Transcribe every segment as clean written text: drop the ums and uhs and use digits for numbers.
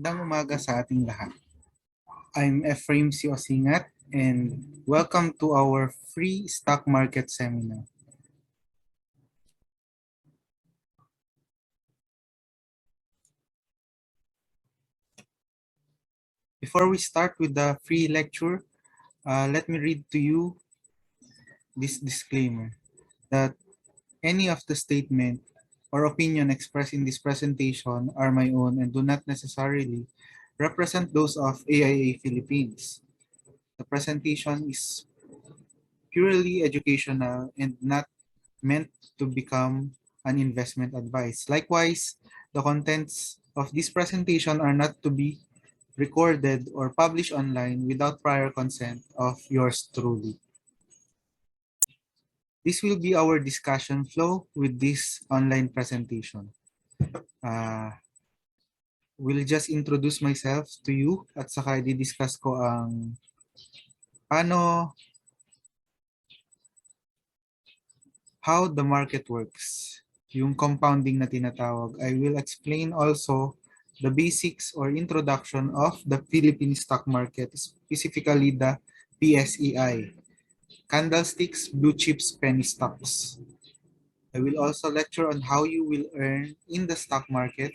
Magandang umaga sa ating lahat. I'm Efraim Osingat and welcome to our free stock market seminar. Before we start with the free lecture, let me read to you this disclaimer that any of the statement or opinion expressed in this presentation are my own and do not necessarily represent those of AIA Philippines. The presentation is purely educational and not meant to become an investment advice. Likewise, the contents of this presentation are not to be recorded or published online without prior consent of yours truly. This will be our discussion flow with this online presentation. Will just introduce myself to you at saka i-discuss ko ang how the market works, yung compounding na tinatawag. I will explain also the basics or introduction of the Philippine stock market, specifically the PSEI, Candlesticks, Blue Chips, Penny Stocks. I will also lecture on how you will earn in the stock market.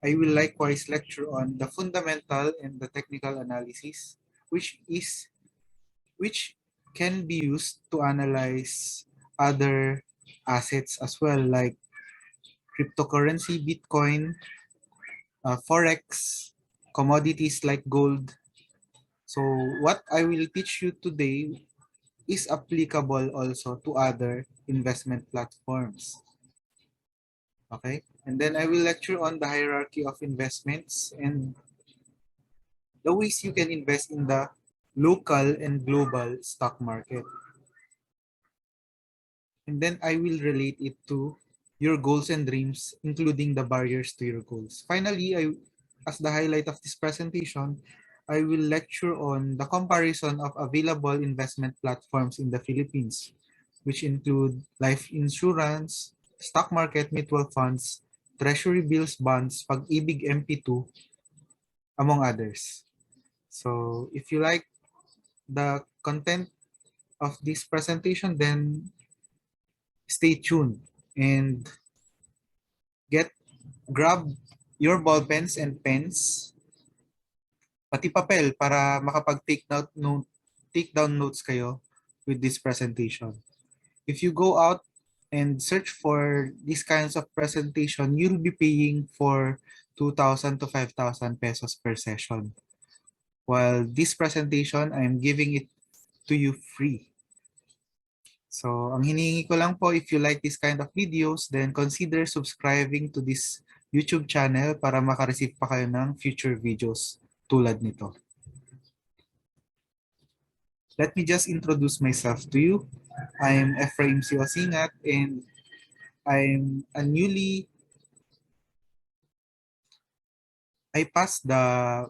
I will likewise lecture on the fundamental and the technical analysis, which can be used to analyze other assets as well, like cryptocurrency, Bitcoin, Forex, commodities like gold. So what I will teach you today is applicable also to other investment platforms. Okay, and then I will lecture on the hierarchy of investments and the ways you can invest in the local and global stock market. And then I will relate it to your goals and dreams, including the barriers to your goals. Finally, as the highlight of this presentation, I will lecture on the comparison of available investment platforms in the Philippines, which include life insurance, stock market mutual funds, treasury bills, bonds, Pag-ibig MP2, among others. So if you like the content of this presentation, then stay tuned and grab your ball pens and pens, pati papel para take down notes kayo with this presentation. If you go out and search for these kinds of presentation, you'll be paying for 2,000 to 5,000 pesos per session. While this presentation, I'm giving it to you free. So, ang hinihingi ko lang po, if you like this kind of videos, then consider subscribing to this YouTube channel para makareceive pa kayo ng future videos tulad nito. Let me just introduce myself to you. I'm Efraim Osingat and I passed the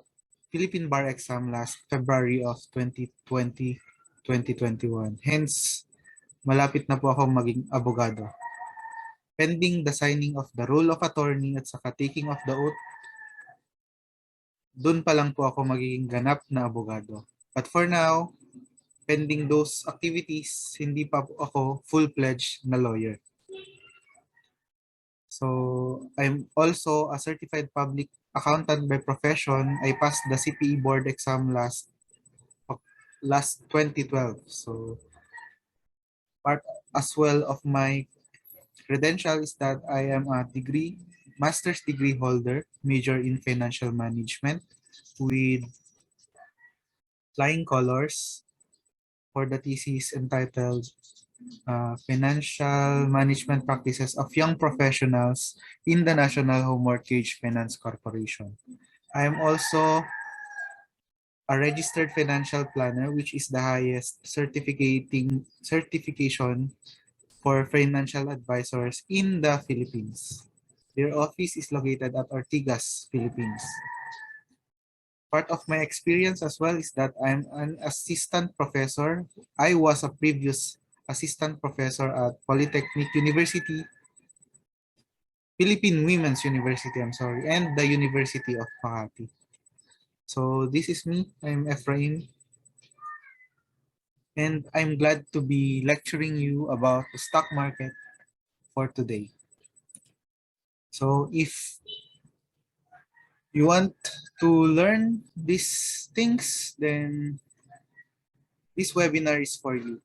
Philippine bar exam last February of 2020-2021. Hence, malapit na po ako maging abogado. Pending the signing of the roll of attorney at saka taking of the oath, dun pa lang po ako magiging ganap na abogado. But for now, pending those activities, hindi pa po ako full-fledged na lawyer. So, I'm also a certified public accountant by profession. I passed the CPE board exam last 2012. So, part as well of my credential is that I am a master's degree holder, major in financial management with flying colors for the thesis entitled Financial Management Practices of Young Professionals in the National Home Mortgage Finance Corporation. I am also a registered financial planner, which is the highest certification for financial advisors in the Philippines. Their office is located at Ortigas, Philippines. Part of my experience as well is that I'm an assistant professor. I was a previous assistant professor at Polytechnic University, Philippine Women's University, I'm sorry, and the University of Makati. So this is me, I'm Efraim, and I'm glad to be lecturing you about the stock market for today. So if you want to learn these things, then this webinar is for you.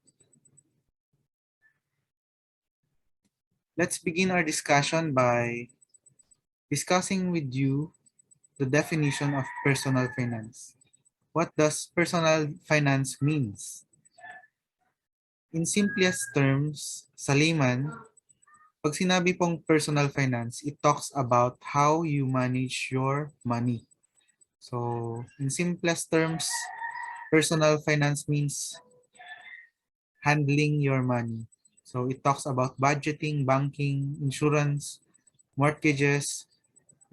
Let's begin our discussion by discussing with you the definition of personal finance. What does personal finance means? In simplest terms, sa layman, pag sinabi pong personal finance, it talks about how you manage your money. So, in simplest terms, personal finance means handling your money. So, it talks about budgeting, banking, insurance, mortgages,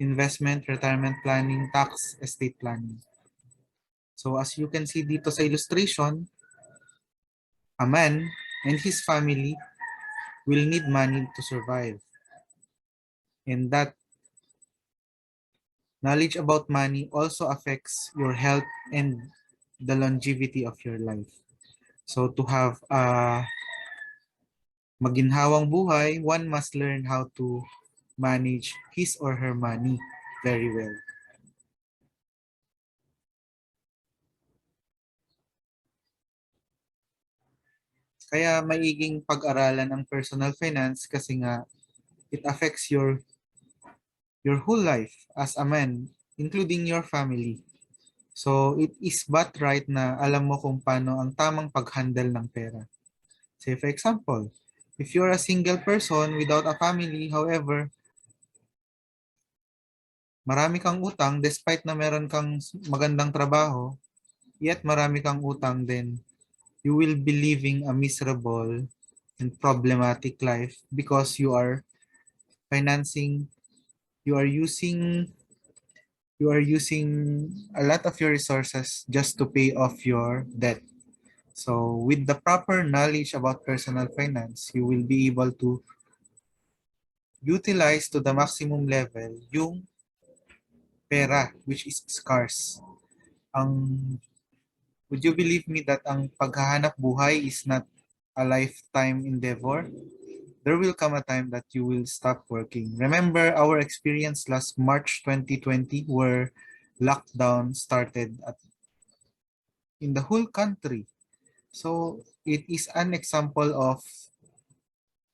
investment, retirement planning, tax, estate planning. So, as you can see dito sa illustration, a man and his family will need money to survive. And that knowledge about money also affects your health and the longevity of your life. So to have a maginhawang buhay, one must learn how to manage his or her money very well. Kaya maiging pag-aralan ang personal finance kasi nga it affects your whole life as a man, including your family. So it is but right na alam mo kung paano ang tamang pag-handle ng pera. Say for example, if you're a single person without a family, however, marami kang utang despite na meron kang magandang trabaho, yet marami kang utang, then you will be living a miserable and problematic life because you are financing, you are using a lot of your resources just to pay off your debt. So with the proper knowledge about personal finance, you will be able to utilize to the maximum level yung pera which is scarce. Would you believe me that ang paghahanap buhay is not a lifetime endeavor? There will come a time that you will stop working. Remember our experience last March 2020 where lockdown started in the whole country. So it is an example of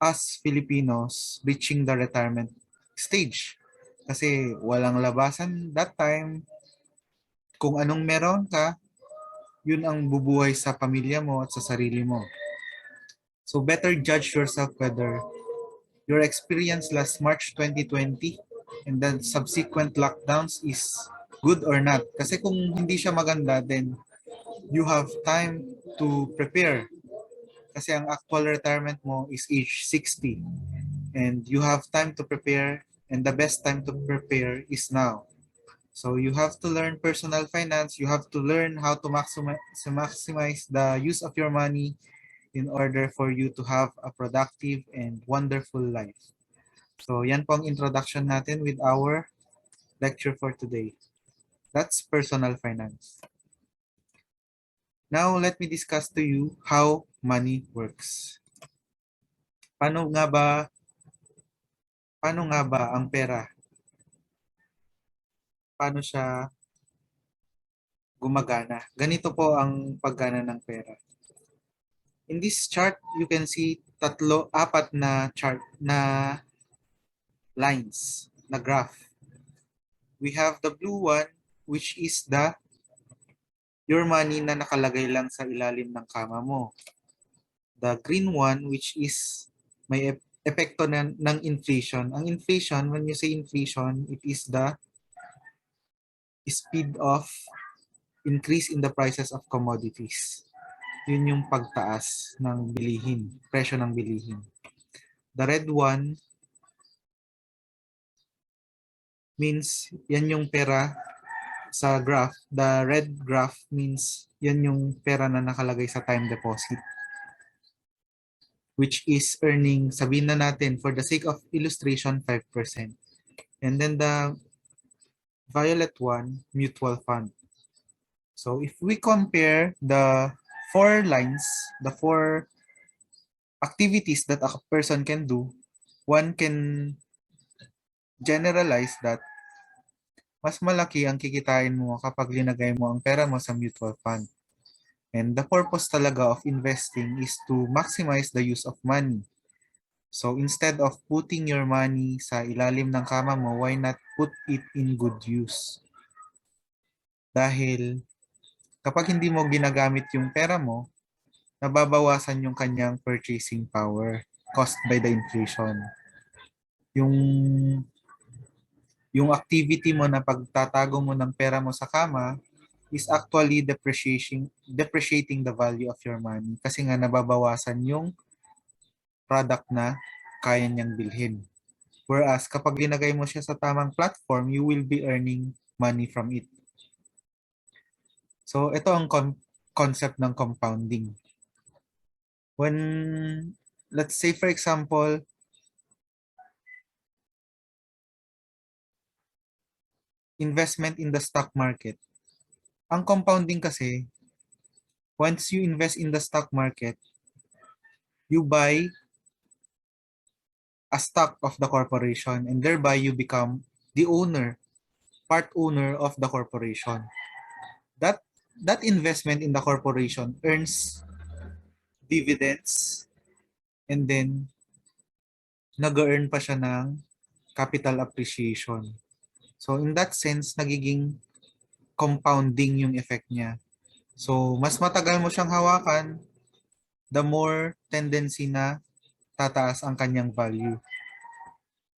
us Filipinos reaching the retirement stage. Kasi walang labasan that time. Kung anong meron ka, yun ang bubuhay sa pamilya mo at sa sarili mo. So better judge yourself whether your experience last March 2020 and then subsequent lockdowns is good or not. Kasi kung hindi siya maganda, then you have time to prepare. Kasi ang actual retirement mo is age 60. And you have time to prepare, and the best time to prepare is now. So you have to learn personal finance. You have to learn how to maximize the use of your money in order for you to have a productive and wonderful life. So yan po ang introduction natin with our lecture for today. That's personal finance. Now let me discuss to you how money works. Paano nga ba ang pera? Paano siya gumagana? Ganito po ang paggana ng pera. In this chart, you can see apat na chart na lines, na graph. We have the blue one, which is your money na nakalagay lang sa ilalim ng kama mo. The green one, which is may epekto ng inflation. Ang inflation, when you say inflation, it is the speed of increase in the prices of commodities. Yun yung pagtaas ng bilihin, presyo ng bilihin. The red one means yan yung pera sa graph. The red graph means yan yung pera na nakalagay sa time deposit, which is earning, sabihin na natin, for the sake of illustration, 5%. And then the violet one, mutual fund. So if we compare the four lines, the four activities that a person can do, one can generalize that mas malaki ang kikitain mo kapag linagay mo ang pera mo sa mutual fund. And the purpose talaga of investing is to maximize the use of money. So instead of putting your money sa ilalim ng kama mo, why not put it in good use? Dahil kapag hindi mo ginagamit yung pera mo, nababawasan yung kanyang purchasing power caused by the inflation. Yung yung activity mo na pagtatago mo ng pera mo sa kama is actually depreciating the value of your money kasi nga nababawasan yung product na kaya niyang bilhin. Whereas kapag ginagay mo siya sa tamang platform, you will be earning money from it. So ito ang concept ng compounding. When, let's say for example, investment in the stock market. Ang compounding kasi, once you invest in the stock market, you buy a stock of the corporation and thereby you become the owner, part owner of the corporation. That investment in the corporation earns dividends and then nag-earn pa siya ng capital appreciation. So in that sense, nagiging compounding yung effect niya. So mas matagal mo siyang hawakan, the more tendency na tataas ang kanyang value.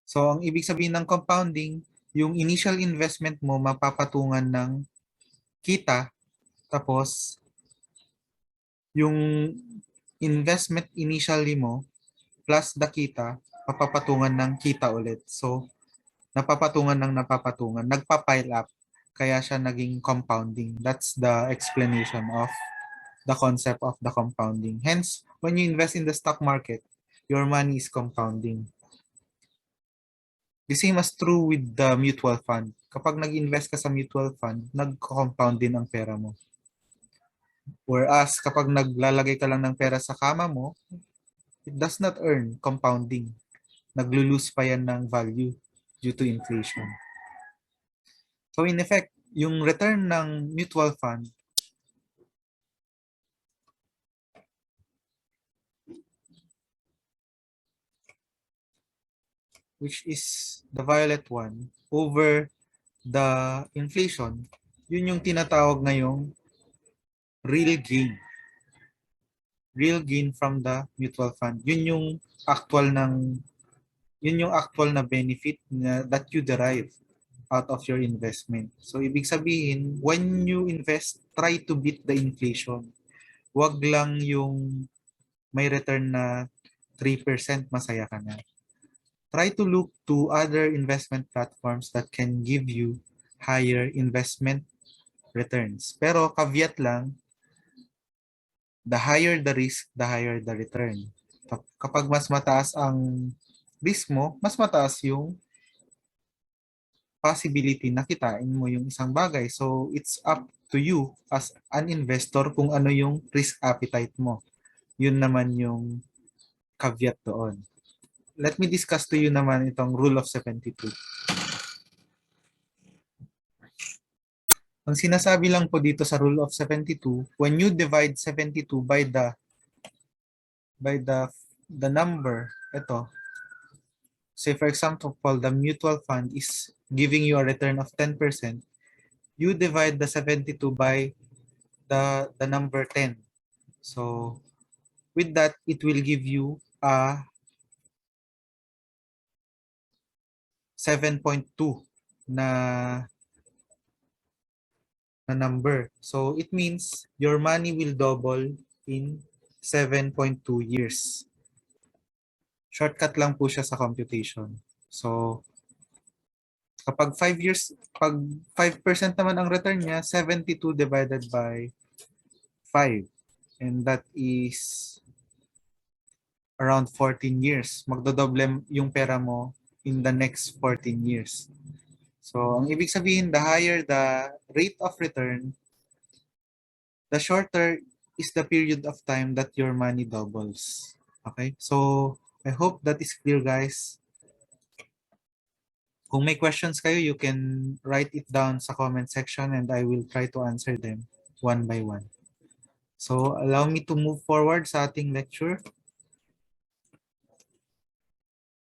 So ang ibig sabihin ng compounding, yung initial investment mo mapapatungan ng kita, tapos yung investment initially mo plus the kita, papapatungan ng kita ulit. So napapatungan ng napapatungan, nagpa-pile up, kaya siya naging compounding. That's the explanation of the concept of the compounding. Hence, when you invest in the stock market, your money is compounding. The same as true with the mutual fund. Kapag nag-invest ka sa mutual fund, nag-compound din ang pera mo. Whereas kapag naglalagay ka lang ng pera sa kama mo, it does not earn compounding. Naglo-lose pa yan ng value due to inflation. So in effect, yung return ng mutual fund which is the violet one over the inflation, yun yung tinatawag ngayong real gain. Real gain from the mutual fund. Yun yung actual na benefit na that you derive out of your investment. So ibig sabihin, when you invest, try to beat the inflation. Wag lang yung may return na 3%, masaya ka na. Try to look to other investment platforms that can give you higher investment returns. Pero caveat lang, the higher the risk, the higher the return. Kapag mas mataas ang risk mo, mas mataas yung possibility na kitain mo yung isang bagay. So it's up to you as an investor kung ano yung risk appetite mo. Yun naman yung caveat doon. Let me discuss to you naman itong rule of 72. Ang sinasabi lang po dito sa rule of 72, when you divide 72 by the number, ito, say for example, the mutual fund is giving you a return of 10%, you divide the 72 by the number 10. So with that, it will give you a 7.2 na number. So it means your money will double in 7.2 years. Shortcut lang po siya sa computation. So kapag 5 years, pag 5% naman ang return niya, 72 divided by 5. And that is around 14 years. Magdodoble yung pera mo in the next 14 years. So, ang ibig sabihin, the higher the rate of return, the shorter is the period of time that your money doubles. Okay? So, I hope that is clear, guys. Kung may questions kayo, you can write it down sa comment section and I will try to answer them one by one. So, allow me to move forward sa ating lecture.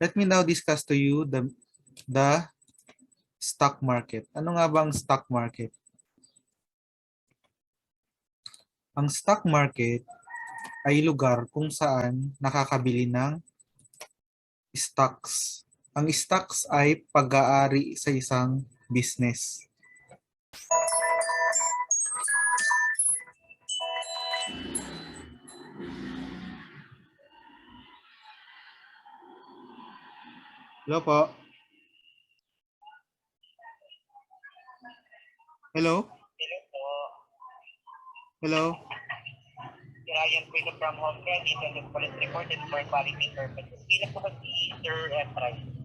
Let me now discuss to you the stock market. Ano nga ba ang stock market? Ang stock market ay lugar kung saan nakakabili ng stocks. Ang stocks ay pag-aari sa isang business. Hello po. Hello? Hello po. Hello? Ryan Quino from Home Credit and the police reported for quality purposes. Kailan po ba si Sir Efraim?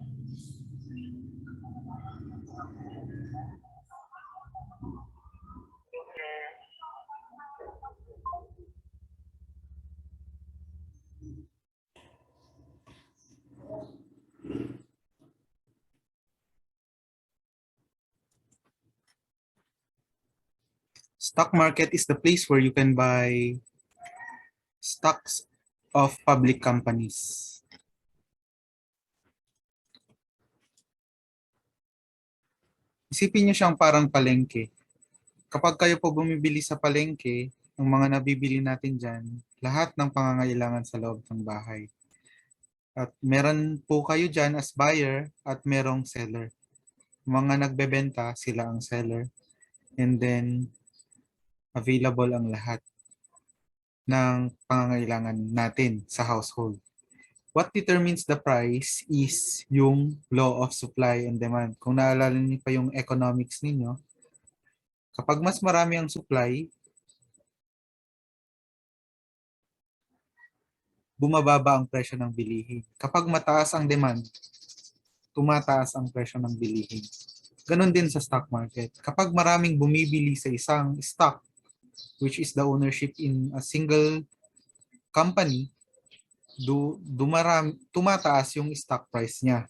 Stock market is the place where you can buy stocks of public companies. Isipin niyo siyang parang palengke. Kapag kayo po bumibili sa palengke, ang mga nabibili natin dyan, lahat ng pangangailangan sa loob ng bahay. At meron po kayo dyan as buyer at merong seller. Mga nagbebenta, sila ang seller. And then, available ang lahat ng pangangailangan natin sa household. What determines the price is yung law of supply and demand. Kung naalala niyo pa yung economics ninyo, kapag mas marami ang supply, bumababa ang presyo ng bilihin. Kapag mataas ang demand, tumataas ang presyo ng bilihin. Ganon din sa stock market. Kapag maraming bumibili sa isang stock, which is the ownership in a single company, tumataas yung stock price niya.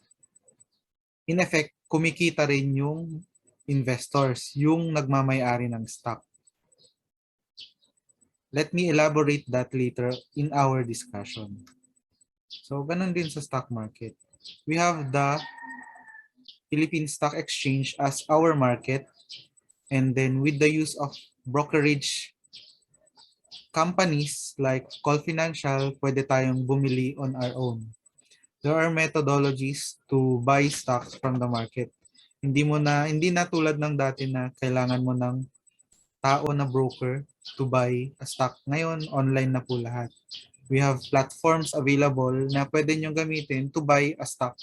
In effect, kumikita rin yung investors, yung nagmamay-ari ng stock. Let me elaborate that later in our discussion. So, ganun din sa stock market. We have the Philippine Stock Exchange as our market, and then with the use of brokerage companies like Call Financial, pwede tayong bumili on our own. There are methodologies to buy stocks from the market. Hindi na tulad ng dati na kailangan mo ng tao na broker to buy a stock. Ngayon, online na po lahat. We have platforms available na pwede nyo gamitin to buy a stock.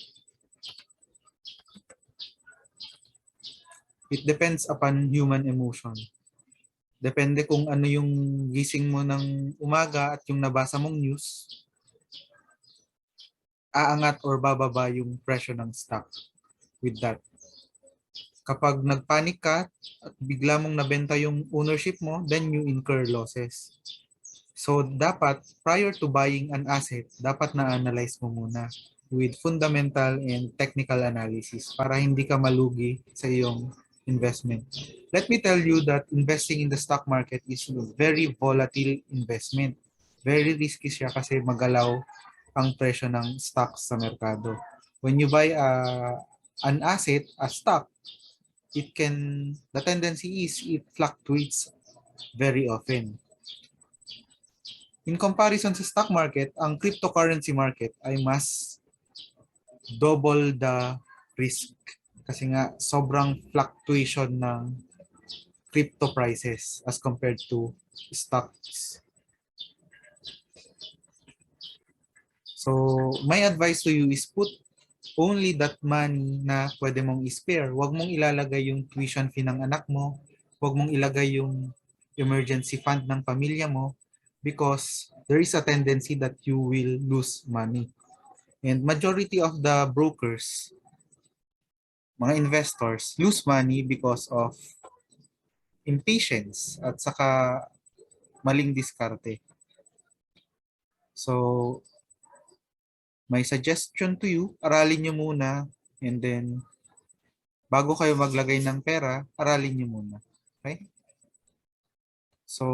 It depends upon human emotion. Depende kung ano yung gising mo ng umaga at yung nabasa mong news, aangat or bababa yung presyo ng stock with that. Kapag nagpanic ka at bigla mong nabenta yung ownership mo, then you incur losses. So dapat, prior to buying an asset, dapat na-analyze mo muna with fundamental and technical analysis para hindi ka malugi sa iyong investment. Let me tell you that investing in the stock market is a very volatile investment. Very risky siya kasi magalaw ang presyo ng stocks sa merkado. When you buy an asset, a stock, the tendency is it fluctuates very often. In comparison sa stock market, ang cryptocurrency market ay mas double the risk. Kasi nga, sobrang fluctuation ng crypto prices as compared to stocks. So, my advice to you is put only that money na pwede mong i-spare. Huwag mong ilalagay yung tuition fee ng anak mo. Huwag mong ilagay yung emergency fund ng pamilya mo because there is a tendency that you will lose money. And majority of the brokers mga investors lose money because of impatience at saka maling diskarte. So, my suggestion to you, aralin nyo muna and then bago kayo maglagay ng pera, aralin nyo muna. Okay? So,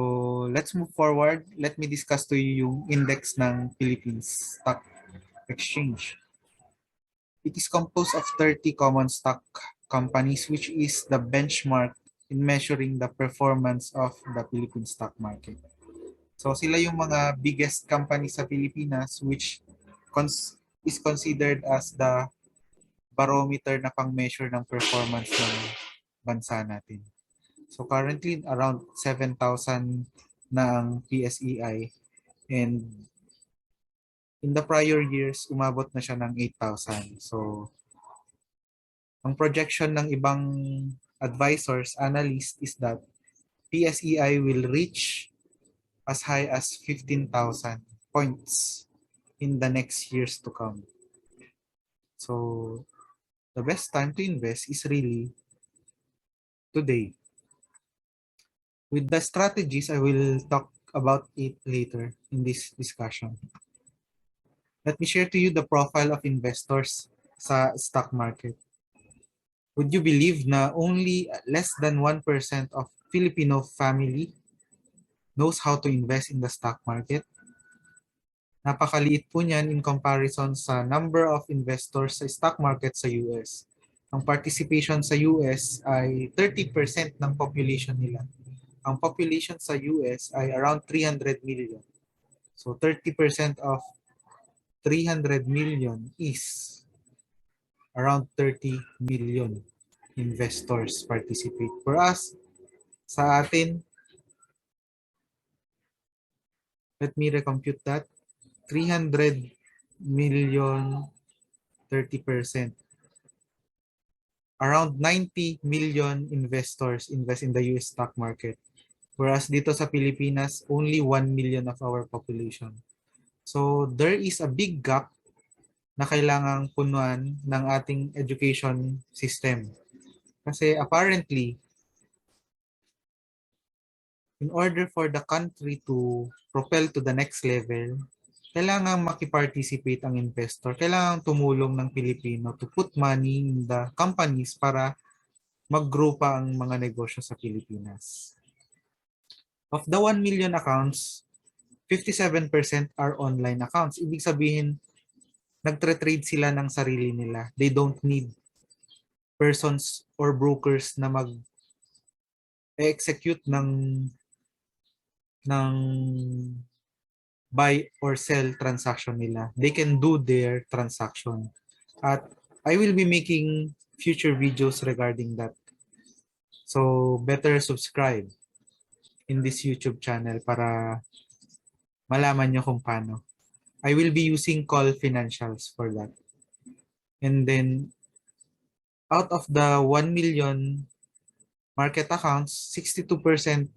let's move forward. Let me discuss to you yung index ng Philippine Stock Exchange. It is composed of 30 common stock companies, which is the benchmark in measuring the performance of the Philippine stock market. So, sila yung mga biggest company sa Pilipinas, which is considered as the barometer na pang-measure ng performance ng bansa natin. So currently around 7,000 na ang PSEI and in the prior years umabot na siya ng 8,000. So ang projection ng ibang advisors, analysts is that PSEI will reach as high as 15,000 points in the next years to come. So the best time to invest is really today. With the strategies, I will talk about it later in this discussion. Let me share to you the profile of investors sa stock market. Would you believe na only less than 1% of Filipino family knows how to invest in the stock market? Napakaliit po niyan in comparison sa number of investors sa stock market sa US. Ang participation sa US ay 30% ng population nila. Ang population sa US ay around 300 million. So 30% of 300 million is around 30 million investors participate. For us, sa atin, let me recompute that. 300 million, 30%. Around 90 million investors invest in the US stock market. Whereas dito sa Pilipinas, only 1 million of our population. So there is a big gap na kailangang punuan ng ating education system. Kasi apparently, in order for the country to propel to the next level, kailangan makiparticipate ang investor. Kailangan tumulong ng Pilipino to put money in the companies para mag-grow pa ang mga negosyo sa Pilipinas. Of the 1 million accounts, 57% are online accounts. Ibig sabihin, nagtre-trade sila ng sarili nila. They don't need persons or brokers na mag-execute ng buy or sell transaction nila. They can do their transaction. At I will be making future videos regarding that. So better subscribe in this YouTube channel para malaman nyo kung paano. I will be using call financials for that. And then out of the 1 million market accounts, 62%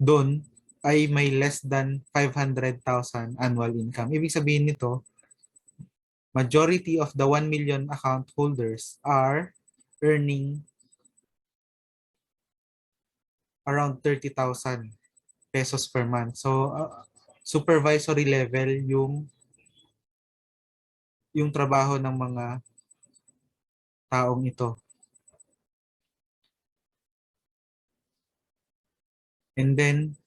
doon ay may less than 500,000 annual income. Ibig sabihin nito, majority of the 1 million account holders are earning around 30,000 pesos per month. So, supervisory level yung trabaho ng mga taong ito. And then,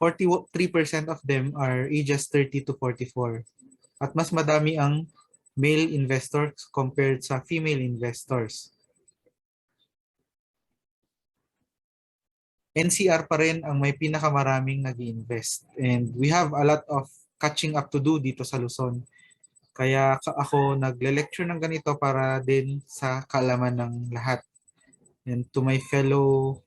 43% of them are ages 30 to 44. At mas madami ang male investors compared sa female investors. NCR pa rin ang may pinakamaraming nag-invest. And we have a lot of catching up to do dito sa Luzon. Kaya ako nagle-lecture ng ganito para din sa kaalaman ng lahat. And to my fellow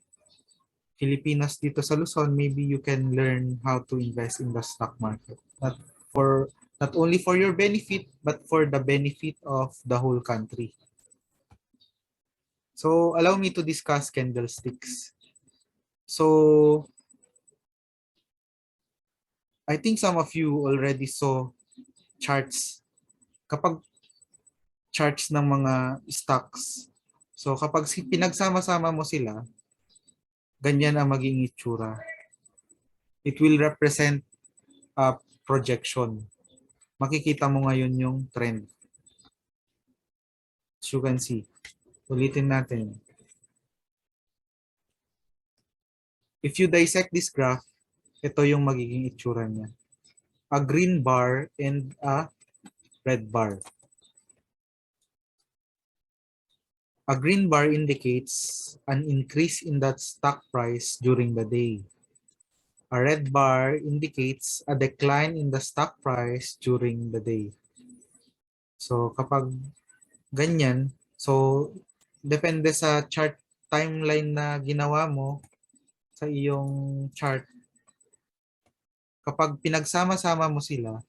Filipinos dito sa Luzon, maybe you can learn how to invest in the stock market. Not only for your benefit, but for the benefit of the whole country. So, allow me to discuss candlesticks. So, I think some of you already saw charts. Kapag charts ng mga stocks. So kapag pinagsama-sama mo sila, ganyan ang magiging itsura. It will represent a projection. Makikita mo ngayon yung trend. As you can see. Ulitin natin. If you dissect this graph, ito yung magiging itsura niya. A green bar and a red bar. A green bar indicates an increase in that stock price during the day. A red bar indicates a decline in the stock price during the day. So kapag ganyan, so depende sa chart timeline na ginawa mo sa iyong chart. Kapag pinagsama-sama mo sila,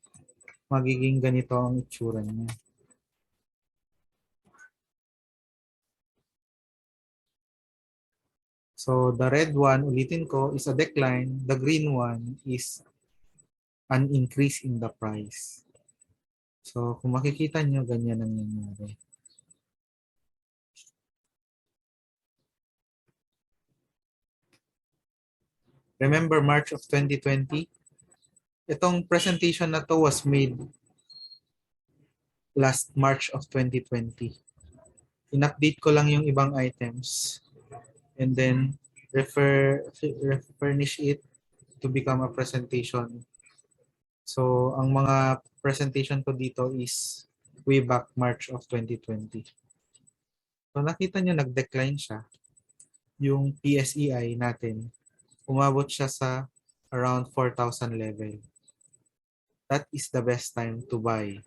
magiging ganito ang itsura niya. So the red one, ulitin ko, is a decline. The green one is an increase in the price. So kung makikita nyo, ganyan ang nangyayari. Remember March of 2020? Itong presentation na to was made last March of 2020. In-update ko lang yung ibang items and then furnish it to become a presentation. So, ang mga presentation ko dito is way back March of 2020. So, nakita nyo nag-decline siya. Yung PSEI natin, umabot siya sa around 4,000 level. That is the best time to buy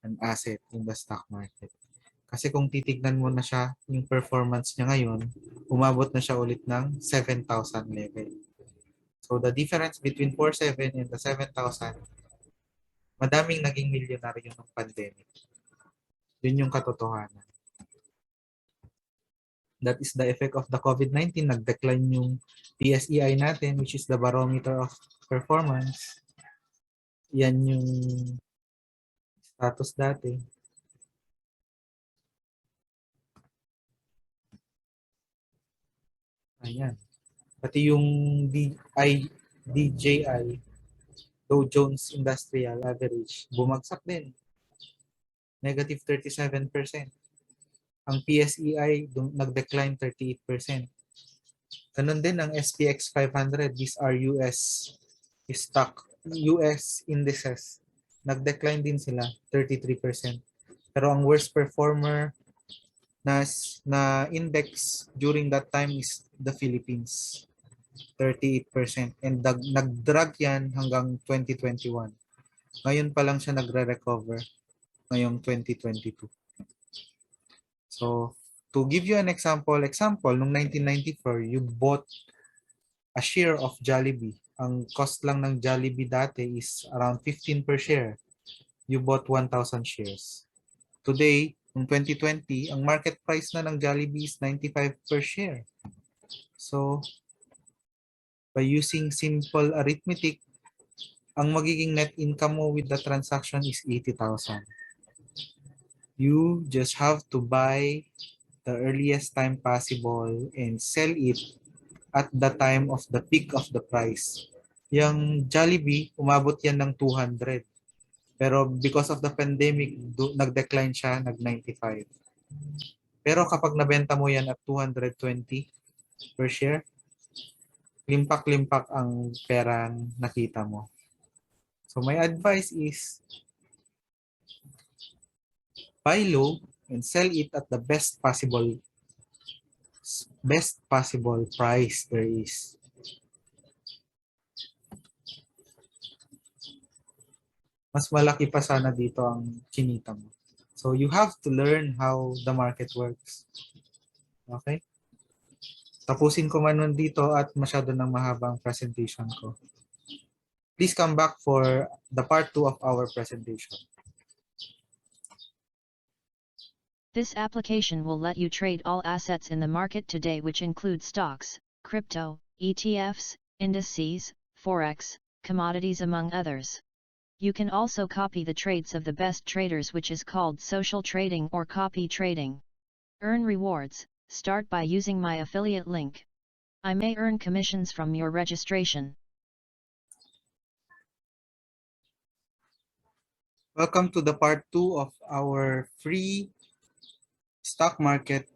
an asset in the stock market. Kasi kung titignan mo na siya, yung performance niya ngayon, umabot na siya ulit ng 7,000 level. So the difference between 4,700 and the 7,000, madaming naging milyonaryo ng pandemic. Yun yung katotohanan. That is the effect of the COVID-19. Nag-decline yung PSEI natin, which is the barometer of performance. Yan yung status dati. Ayan. Pati yung DJI, Dow Jones Industrial Average, bumagsak din. Negative 37%. Ang PSEI, nag-decline 38%. Ganun din ang SPX 500. These are US stock, US indices. Nag-decline din sila, 33%. Pero ang worst performer na index during that time is the Philippines, 38%. And nag-drag yan hanggang 2021. Ngayon pa lang siya nagre-recover ngayong 2022. So, to give you an example, nung 1994, you bought a share of Jollibee. Ang cost lang ng Jollibee dati is around 15 per share. You bought 1,000 shares. Today, in 2020, ang market price na ng Jollibee is 95 per share. So, by using simple arithmetic, ang magiging net income mo with the transaction is 80,000. You just have to buy the earliest time possible and sell it at the time of the peak of the price. Yung Jollibee, umabot yan ng 200. Pero because of the pandemic, nag-decline siya, nag-95. Pero kapag nabenta mo yan at 220 per share, limpak-limpak ang perang nakita mo. So my advice is buy low and sell it at the best possible price there is. Mas malaki pa sana dito ang kinita mo. So you have to learn how the market works. Okay? Tapusin ko man nun dito at masyado nang mahabang presentation ko. Please come back for the part 2 of our presentation. This application will let you trade all assets in the market today, which include stocks, crypto, ETFs, indices, forex, commodities among others. You can also copy the traits of the best traders, which is called social trading or copy trading. Earn rewards. Start by using my affiliate link. I may earn commissions from your registration. Welcome to the part 2 of our free stock market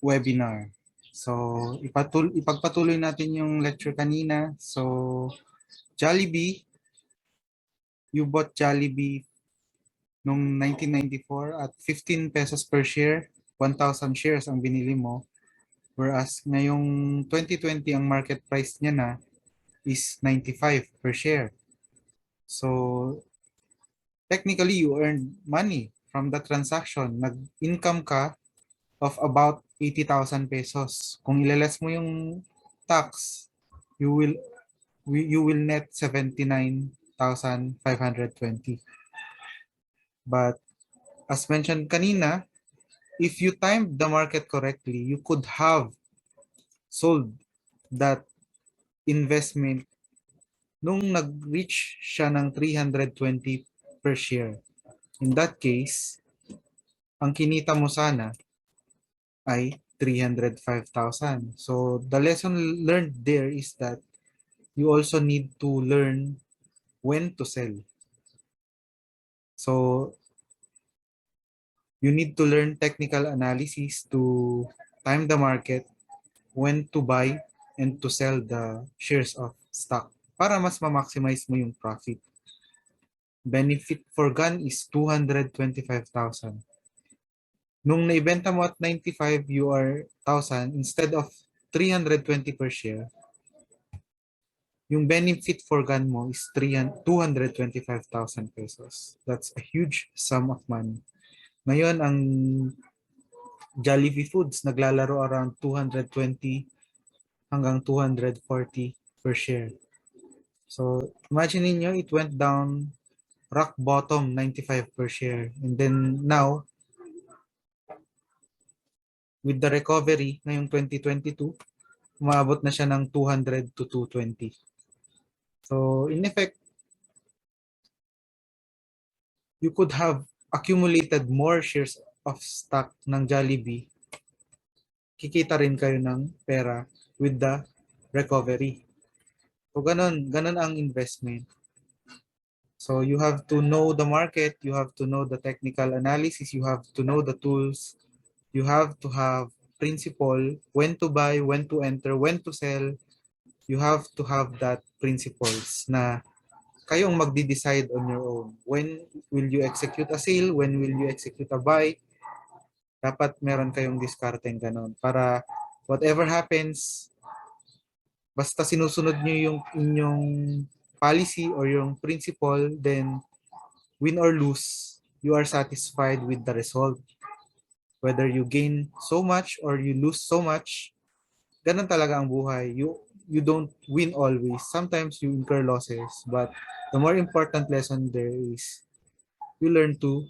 webinar. So, ipagpatuloy natin yung lecture kanina. So, Jollibee, you bought Jollibee noong 1994 at 15 pesos per share, 1,000 shares ang binili mo. Whereas ngayong 2020 ang market price niya na is 95 per share. So, technically you earned money from the transaction. Nag-income ka of about 80,000 pesos. Kung ileles mo yung tax, you will net 79,520. But as mentioned kanina, if you timed the market correctly, you could have sold that investment nung nag-reach siya ng 320 per share. In that case, ang kinita mo sana ay 305,000. So the lesson learned there is that you also need to learn when to sell. So you need to learn technical analysis to time the market, when to buy and to sell the shares of stock para mas ma-maximize mo yung profit. Benefit for gun is 225,000. Nung naibenta mo at 95 you are 1,000 instead of 320 per share. Yung benefit for gun mo is 225,000 pesos. That's a huge sum of money. Ngayon, ang Jollibee Foods naglalaro around 220 hanggang 240 per share. So, imagine niyo it went down rock bottom 95 per share. And then now, with the recovery ngayong 2022, umabot na siya ng 200 to 220. So, in effect, you could have accumulated more shares of stock ng Jollibee. Kikita rin kayo ng pera with the recovery. So, ganun ang investment. So, you have to know the market, you have to know the technical analysis, you have to know the tools, you have to have principle, when to buy, when to enter, when to sell. You have to have that principles na kayong magde-decide on your own. When will you execute a sale? When will you execute a buy? Dapat meron kayong diskarteng ganon para whatever happens, basta sinusunod nyo yung inyong policy or yung principle, then win or lose, you are satisfied with the result. Whether you gain so much or you lose so much, ganun talaga ang buhay. You don't win always. Sometimes you incur losses, but the more important lesson there is you learn to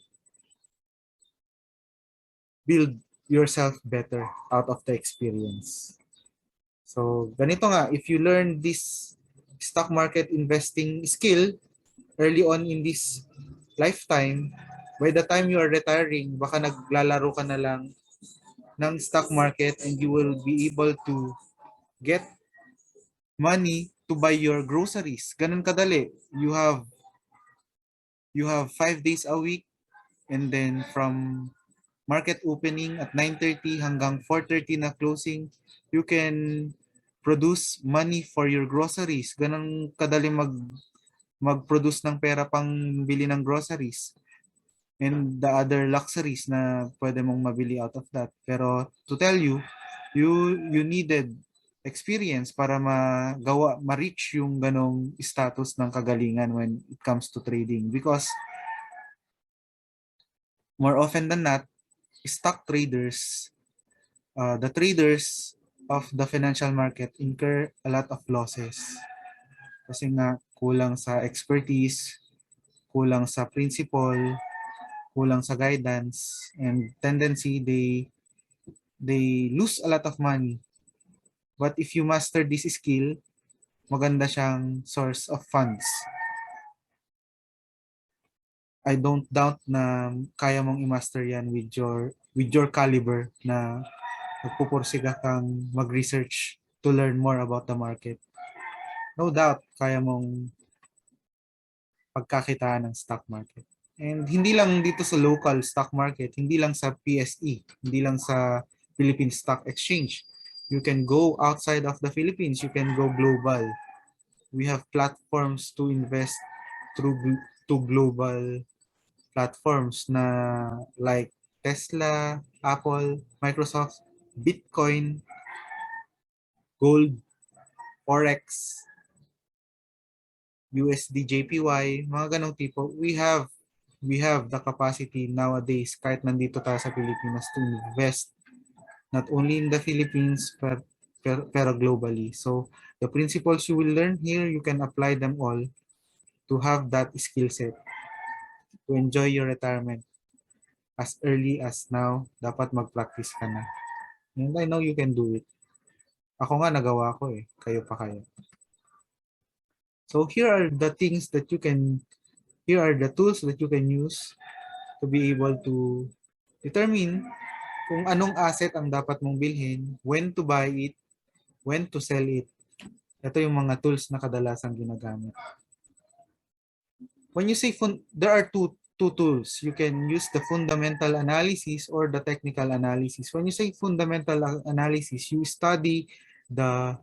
build yourself better out of the experience. So, ganito nga, if you learn this stock market investing skill early on in this lifetime, by the time you are retiring, baka naglalaro ka na lang ng stock market and you will be able to get money to buy your groceries. Ganun kadali. You have 5 days a week, and then from market opening at 9:30 hanggang 4:30 na closing, you can produce money for your groceries. Ganun kadali mag-produce ng pera pang bili ng groceries and the other luxuries na pwede mong mabili out of that. Pero to tell you, you needed experience para ma-reach yung ganong status ng kagalingan when it comes to trading, because more often than not, stock traders, the traders of the financial market incur a lot of losses kasi nga kulang sa expertise, kulang sa principle, kulang sa guidance, and tendency they lose a lot of money. But if you master this skill, maganda siyang source of funds. I don't doubt na kaya mong i-master yan with your caliber na nagpupursige kang mag-research to learn more about the market. No doubt, kaya mong pagkakitaan ng stock market. And hindi lang dito sa local stock market, hindi lang sa PSE, hindi lang sa Philippine Stock Exchange. You can go outside of the Philippines, you can go global. We have platforms to invest through to global platforms na like Tesla, Apple, Microsoft, Bitcoin, gold, forex, USD, JPY, mga ganong tipo. We have the capacity nowadays kahit nandito tayo sa Pilipinas to invest not only in the Philippines pero globally. So the principles you will learn here, you can apply them all to have that skill set to enjoy your retirement as early as now. Dapat mag-practice ka na. And I know you can do it. Ako nga nagawa ko eh. Kayo pa kayo. So here are the things that you can, here are the tools that you can use to be able to determine kung anong asset ang dapat mong bilhin, when to buy it, when to sell it. Ito yung mga tools na kadalasang ginagamit. When you say there are two tools. You can use the fundamental analysis or the technical analysis. When you say fundamental analysis, you study the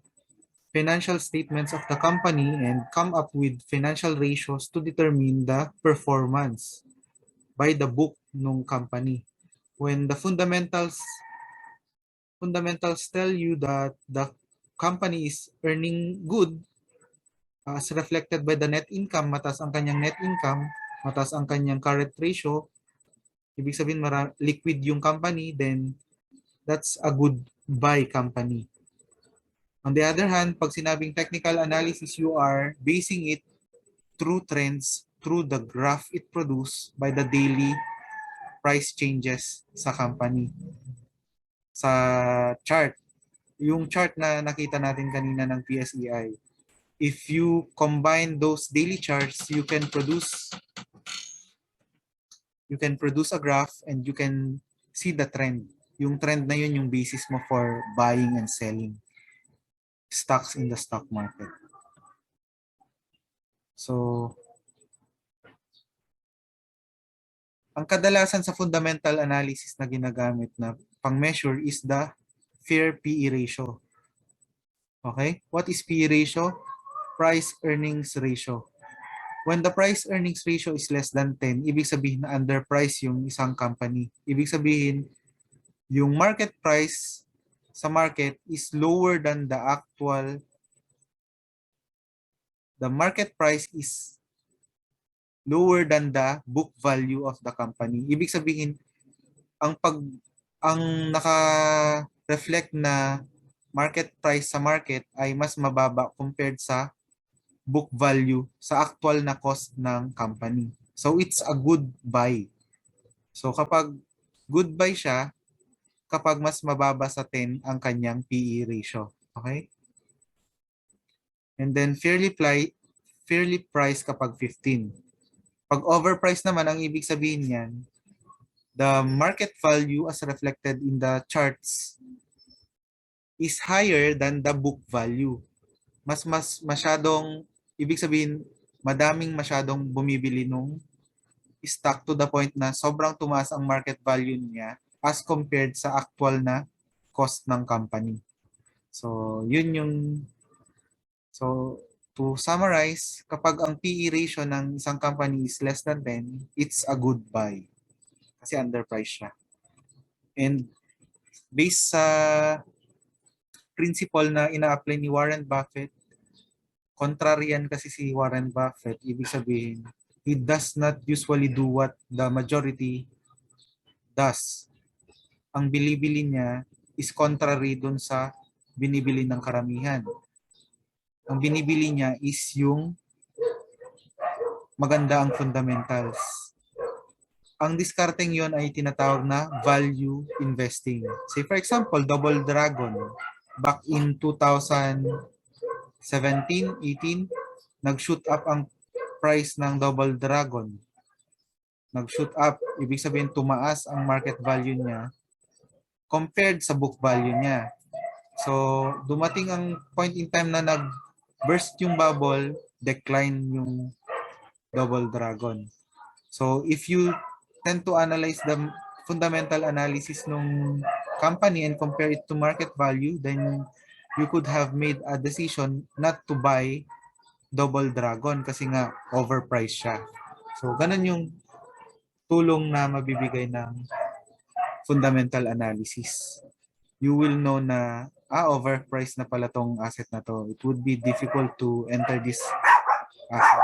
financial statements of the company and come up with financial ratios to determine the performance by the book ng company. When the fundamentals tell you that the company is earning good as reflected by the net income, mataas ang kanyang net income, mataas ang kanyang current ratio, ibig sabihin liquid yung company, then that's a good buy company. On the other hand, pag sinabing technical analysis, you are basing it through trends, through the graph it produced by the daily price changes sa company. Sa chart, yung chart na nakita natin kanina ng PSEI, if you combine those daily charts, you can produce a graph and you can see the trend. Yung trend na yun yung basis mo for buying and selling stocks in the stock market. So, ang kadalasan sa fundamental analysis na ginagamit na pang-measure is the fair PE ratio. Okay? What is PE ratio? Price earnings ratio. When the price earnings ratio is less than 10, ibig sabihin na underprice yung isang company. Ibig sabihin, yung market price sa market is lower than the market price is lower than the book value of the company. Ibig sabihin, ang naka-reflect na market price sa market ay mas mababa compared sa book value sa actual na cost ng company. So it's a good buy. So kapag good buy siya, kapag mas mababa sa 10 ang kanyang PE ratio. Okay? And then fairly priced kapag 15. Pag overpriced naman, ang ibig sabihin niyan, the market value as reflected in the charts is higher than the book value. Mas masyadong, ibig sabihin, masyadong bumibili nung stock to the point na sobrang tumaas ang market value niya as compared sa actual na cost ng company. So, yun yung, so, to summarize, kapag ang PE ratio ng isang company is less than 10, it's a good buy. Kasi underpriced siya. And based sa principle na ina-apply ni Warren Buffett, contrarian kasi si Warren Buffett, ibig sabihin, he does not usually do what the majority does. Ang bilibili niya is contrary dun sa binibili ng karamihan. Ang binibili niya is yung maganda ang fundamentals. Ang discarding yon ay tinatawag na value investing. Say for example, Double Dragon, back in 2017, 18, nag-shoot up ang price ng Double Dragon. nag-shoot up, ibig sabihin tumaas ang market value niya compared sa book value niya. So, dumating ang point in time na nag-burst yung bubble, decline yung double dragon. So, if you tend to analyze the fundamental analysis ng company and compare it to market value, then you could have made a decision not to buy double dragon kasi nga overpriced siya. So, ganun yung tulong na mabibigay ng fundamental analysis. You will know na overpriced na pala tong asset na to. It would be difficult to enter this asset.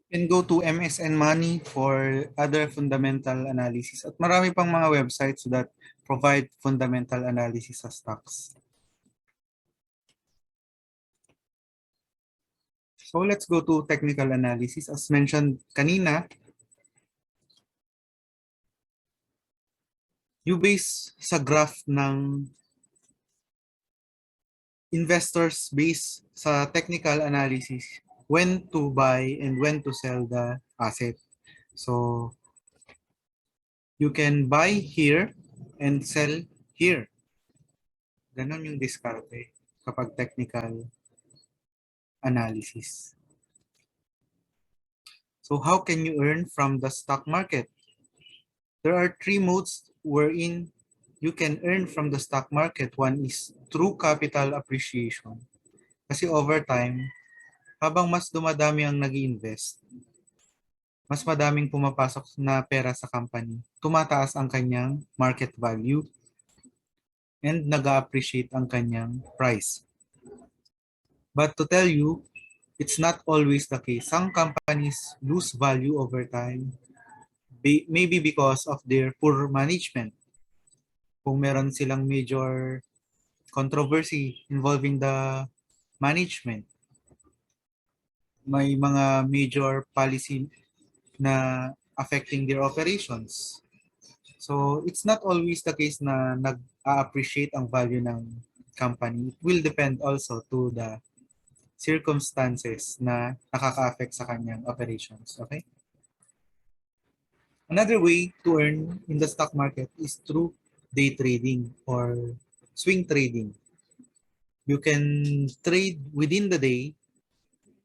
You can go to MSN Money for other fundamental analysis at marami pang mga websites that provide fundamental analysis sa stocks. So let's go to technical analysis. As mentioned kanina, you base sa graph ng investors base sa technical analysis when to buy and when to sell the asset. So you can buy here and sell here. Ganon yung diskarte kapag technical analysis. So how can you earn from the stock market? There are three modes wherein you can earn from the stock market. One is through capital appreciation. Kasi over time, habang mas dumadami ang nag-i-invest, mas madaming pumapasok na pera sa company, tumataas ang kanyang market value and nag-appreciate ang kanyang price. But to tell you, it's not always the case. Some companies lose value over time, maybe because of their poor management. Kung meron silang major controversy involving the management, may mga major policy na affecting their operations. So, it's not always the case na nag-appreciate ang value ng company. It will depend also to the circumstances na nakaka-affect sa kanyang operations. Okay? Another way to earn in the stock market is through day trading or swing trading. You can trade within the day,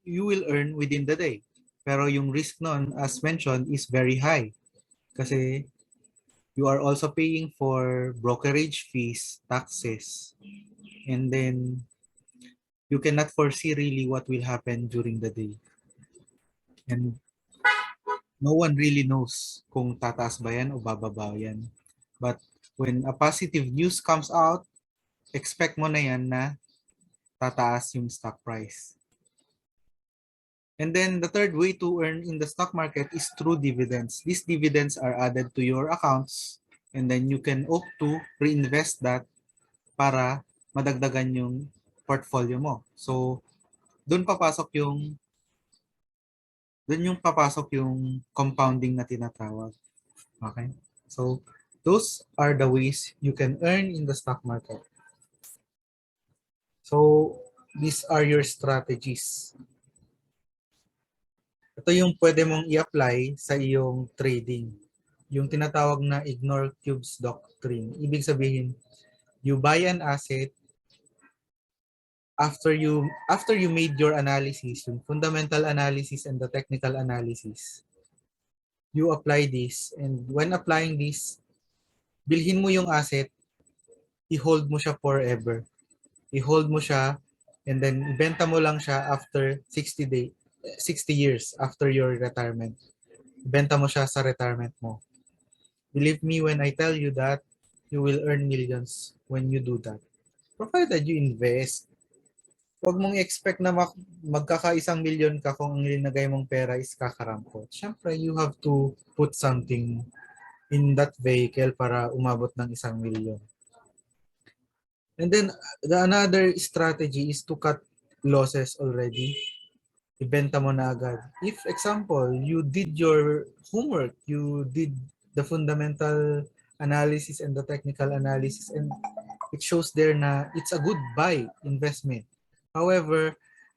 you will earn within the day. Pero yung risk nun, as mentioned, is very high. Kasi you are also paying for brokerage fees, taxes, and then you cannot foresee really what will happen during the day. And no one really knows kung tataas ba yan o bababa yan. But when a positive news comes out, expect mo na yan na tataas yung stock price. And then the third way to earn in the stock market is through dividends. These dividends are added to your accounts and then you can opt to reinvest that para madagdagan yung portfolio mo. So, doon yung papasok yung compounding na tinatawag. Okay? So, those are the ways you can earn in the stock market. So, these are your strategies. Ito yung pwede mong i-apply sa iyong trading. Yung tinatawag na ignore cubes doctrine. Ibig sabihin, you buy an asset after you made your analysis, yung fundamental analysis and the technical analysis. You apply this, and when applying this, bilhin mo yung asset, i-hold mo siya forever. I-hold mo siya and then ibenta mo lang siya after 60 years after your retirement. Ibenta mo siya sa retirement mo. Believe me when I tell you that you will earn millions when you do that. Provided you invest. Huwag mong expect na magkaka-1 million ka kung ang linagay mong pera is kakarangkot. Siyempre, you have to put something in that vehicle para umabot ng 1 million. And then, another strategy is to cut losses already. Ibenta mo na agad. If, example, you did your homework, you did the fundamental analysis and the technical analysis, and it shows there na it's a good buy investment. However,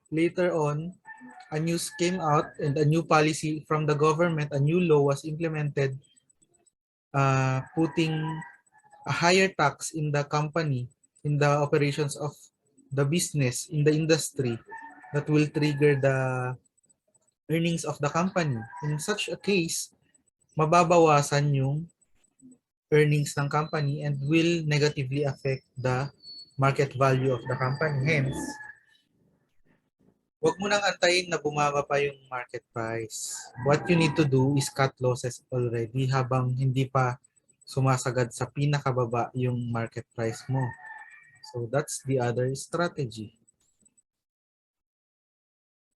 later on, a news came out and a new policy from the government, a new law was implemented, putting a higher tax in the company, in the operations of the business, in the industry, that will trigger the earnings of the company. In such a case, mababawasan yung earnings ng company and will negatively affect the market value of the company. Hence, huwag mo nang antayin na bumaba pa yung market price. What you need to do is cut losses already habang hindi pa sumasagad sa pinakababa yung market price mo. So that's the other strategy.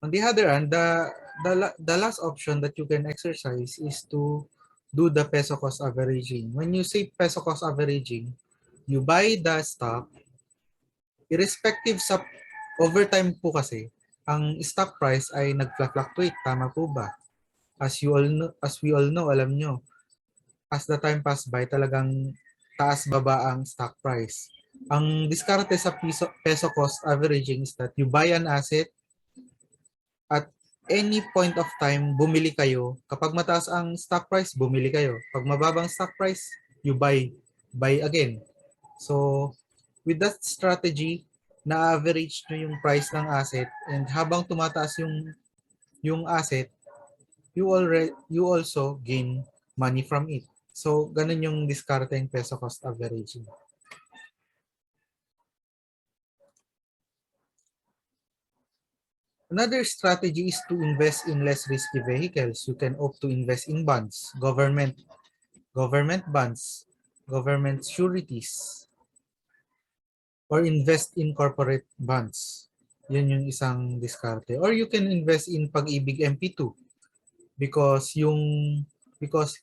On the other hand, the last option that you can exercise is to do the peso cost averaging. When you say peso cost averaging, you buy the stock irrespective sa overtime po kasi, ang stock price ay nag-fluctuate, tama po ba? As we all know, alam nyo, as the time pass by, talagang taas-baba ang stock price. Ang diskarte sa peso cost averaging is that you buy an asset at any point of time, bumili kayo. Kapag mataas ang stock price, bumili kayo. Pag mababang stock price, you buy again. So, with that strategy, na-average nyo yung price ng asset and habang tumataas yung asset, you also gain money from it. So, ganun yung diskarte ng peso cost averaging. Another strategy is to invest in less risky vehicles. You can opt to invest in bonds, government bonds, government securities, or invest in corporate bonds. Yun yung isang diskarte. Or you can invest in Pag-ibig MP2 because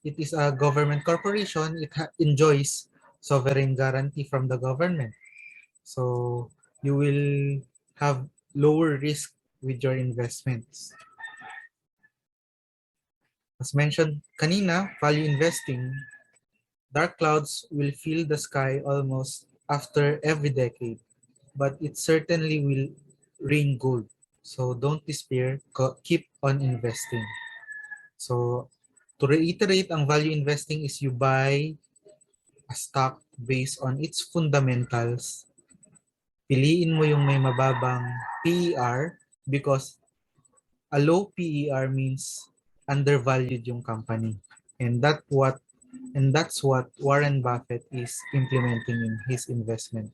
it is a government corporation, it enjoys sovereign guarantee from the government. So you will have lower risk with your investments. As mentioned kanina, value investing, dark clouds will fill the sky almost after every decade, but it certainly will rain gold. So don't despair, keep on investing. So to reiterate, ang value investing is you buy a stock based on its fundamentals. Piliin mo yung may mababang PER because a low PER means undervalued yung company. And that's what Warren Buffett is implementing in his investment.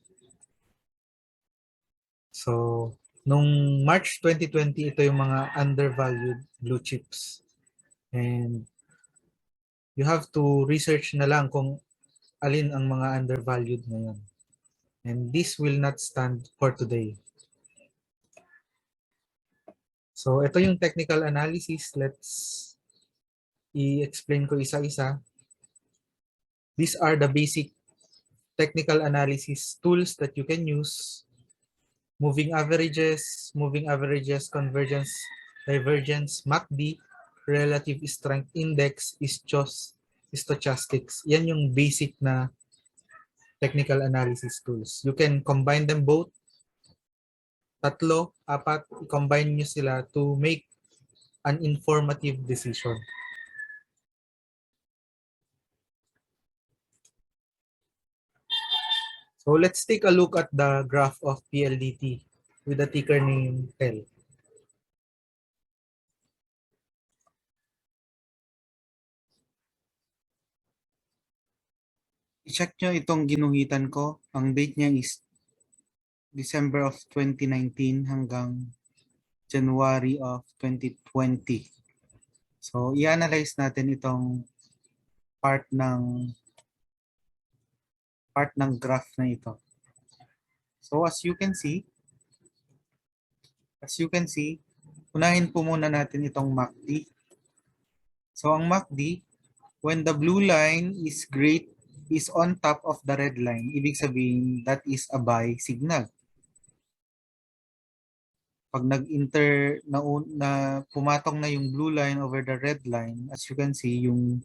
So, nung March 2020, ito yung mga undervalued blue chips. And you have to research na lang kung alin ang mga undervalued ngayon. And this will not stand for today. So, ito yung technical analysis. Let's i-explain ko isa-isa. These are the basic technical analysis tools that you can use. Moving averages, convergence, divergence, MACD, relative strength index, stochastics. Yan yung basic na technical analysis tools. You can combine them both. Tatlo, apat, i-combine nyo sila to make an informative decision. So let's take a look at the graph of PLDT with the ticker name TEL. I-check nyo itong ginuhitan ko. Ang date niya is December of 2019 hanggang January of 2020. So, i-analyze natin itong part ng graph na ito. So, as you can see, unahin po muna natin itong MACD. So, ang MACD, when the blue line is on top of the red line, ibig sabihin that is a buy signal. Pag nag-enter na pumatong na yung blue line over the red line, as you can see, yung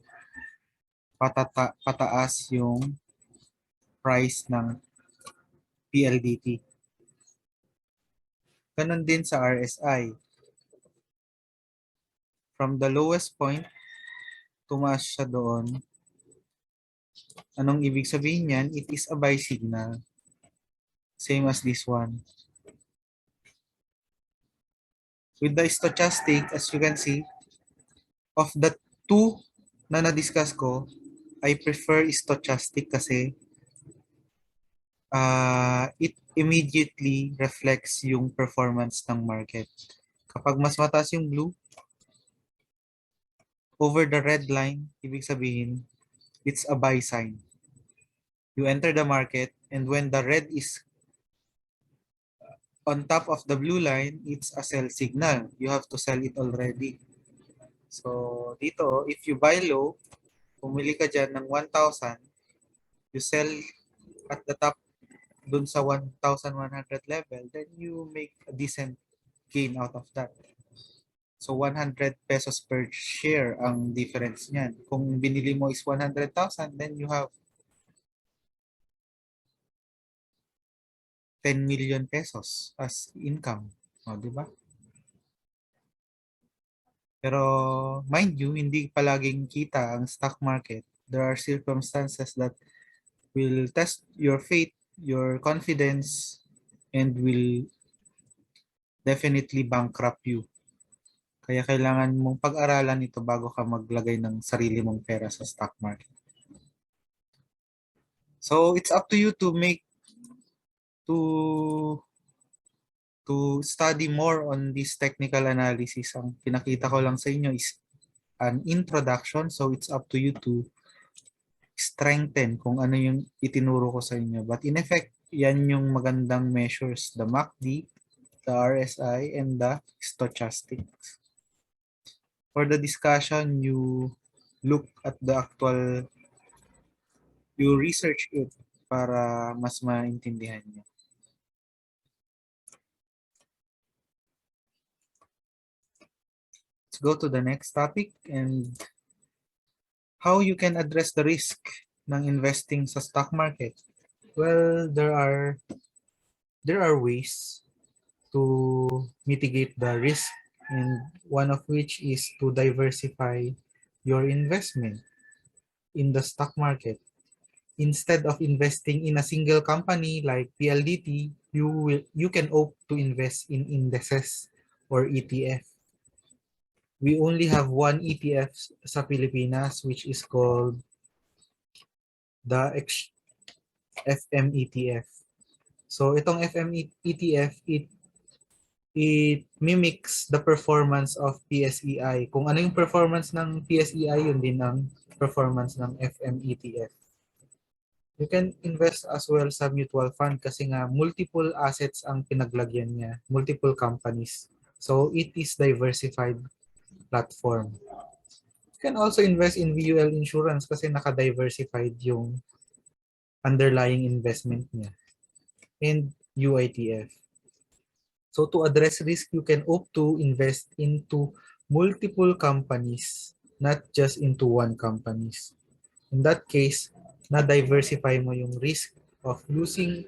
pataas yung price ng PLDT. Ganon din sa RSI. From the lowest point, tumaas siya doon. Anong ibig sabihin yan? It is a buy signal. Same as this one. With the stochastic, as you can see, of the two na na-discuss ko, I prefer stochastic kasi it immediately reflects yung performance ng market. Kapag mas mataas yung blue, over the red line, ibig sabihin, it's a buy sign. You enter the market, and when the red is on top of the blue line, it's a sell signal. You have to sell it already. So, dito, if you buy low, pumili ka dyan ng 1,000, you sell at the top dun sa 1,100 level, then you make a decent gain out of that. So 100 pesos per share ang difference niyan. Kung binili mo is 100,000, then you have 10 million pesos as income. O, di ba? Pero mind you, hindi palaging kita ang stock market. There are circumstances that will test your faith, your confidence, and will definitely bankrupt you. Kaya kailangan mong pag-aralan ito bago ka maglagay ng sarili mong pera sa stock market. So it's up to you to study more on this technical analysis. Ang pinakita ko lang sa inyo is an introduction, so it's up to you to strengthen kung ano yung itinuro ko sa inyo. But in effect, yan yung magandang measures, the MACD, the RSI, and the stochastics. For the discussion, you look at the actual, you research it para mas maintindihan nyo. Let's go to the next topic and how you can address the risk ng investing sa stock market. Well, there are ways to mitigate the risk, and one of which is to diversify your investment in the stock market. Instead of investing in a single company like PLDT, you can opt to invest in indices or ETF. We only have one ETF sa Pilipinas, which is called the FM ETF. So itong FM ETF, it mimics the performance of PSEI. Kung ano yung performance ng PSEI, yun din ang performance ng FM ETF. You can invest as well sa mutual fund kasi nga multiple assets ang pinaglagyan niya, multiple companies. So it is diversified platform. You can also invest in VUL insurance kasi naka-diversified yung underlying investment niya. And UITF. So to address risk, you can opt to invest into multiple companies, not just into one companies. In that case, na-diversify mo yung risk of losing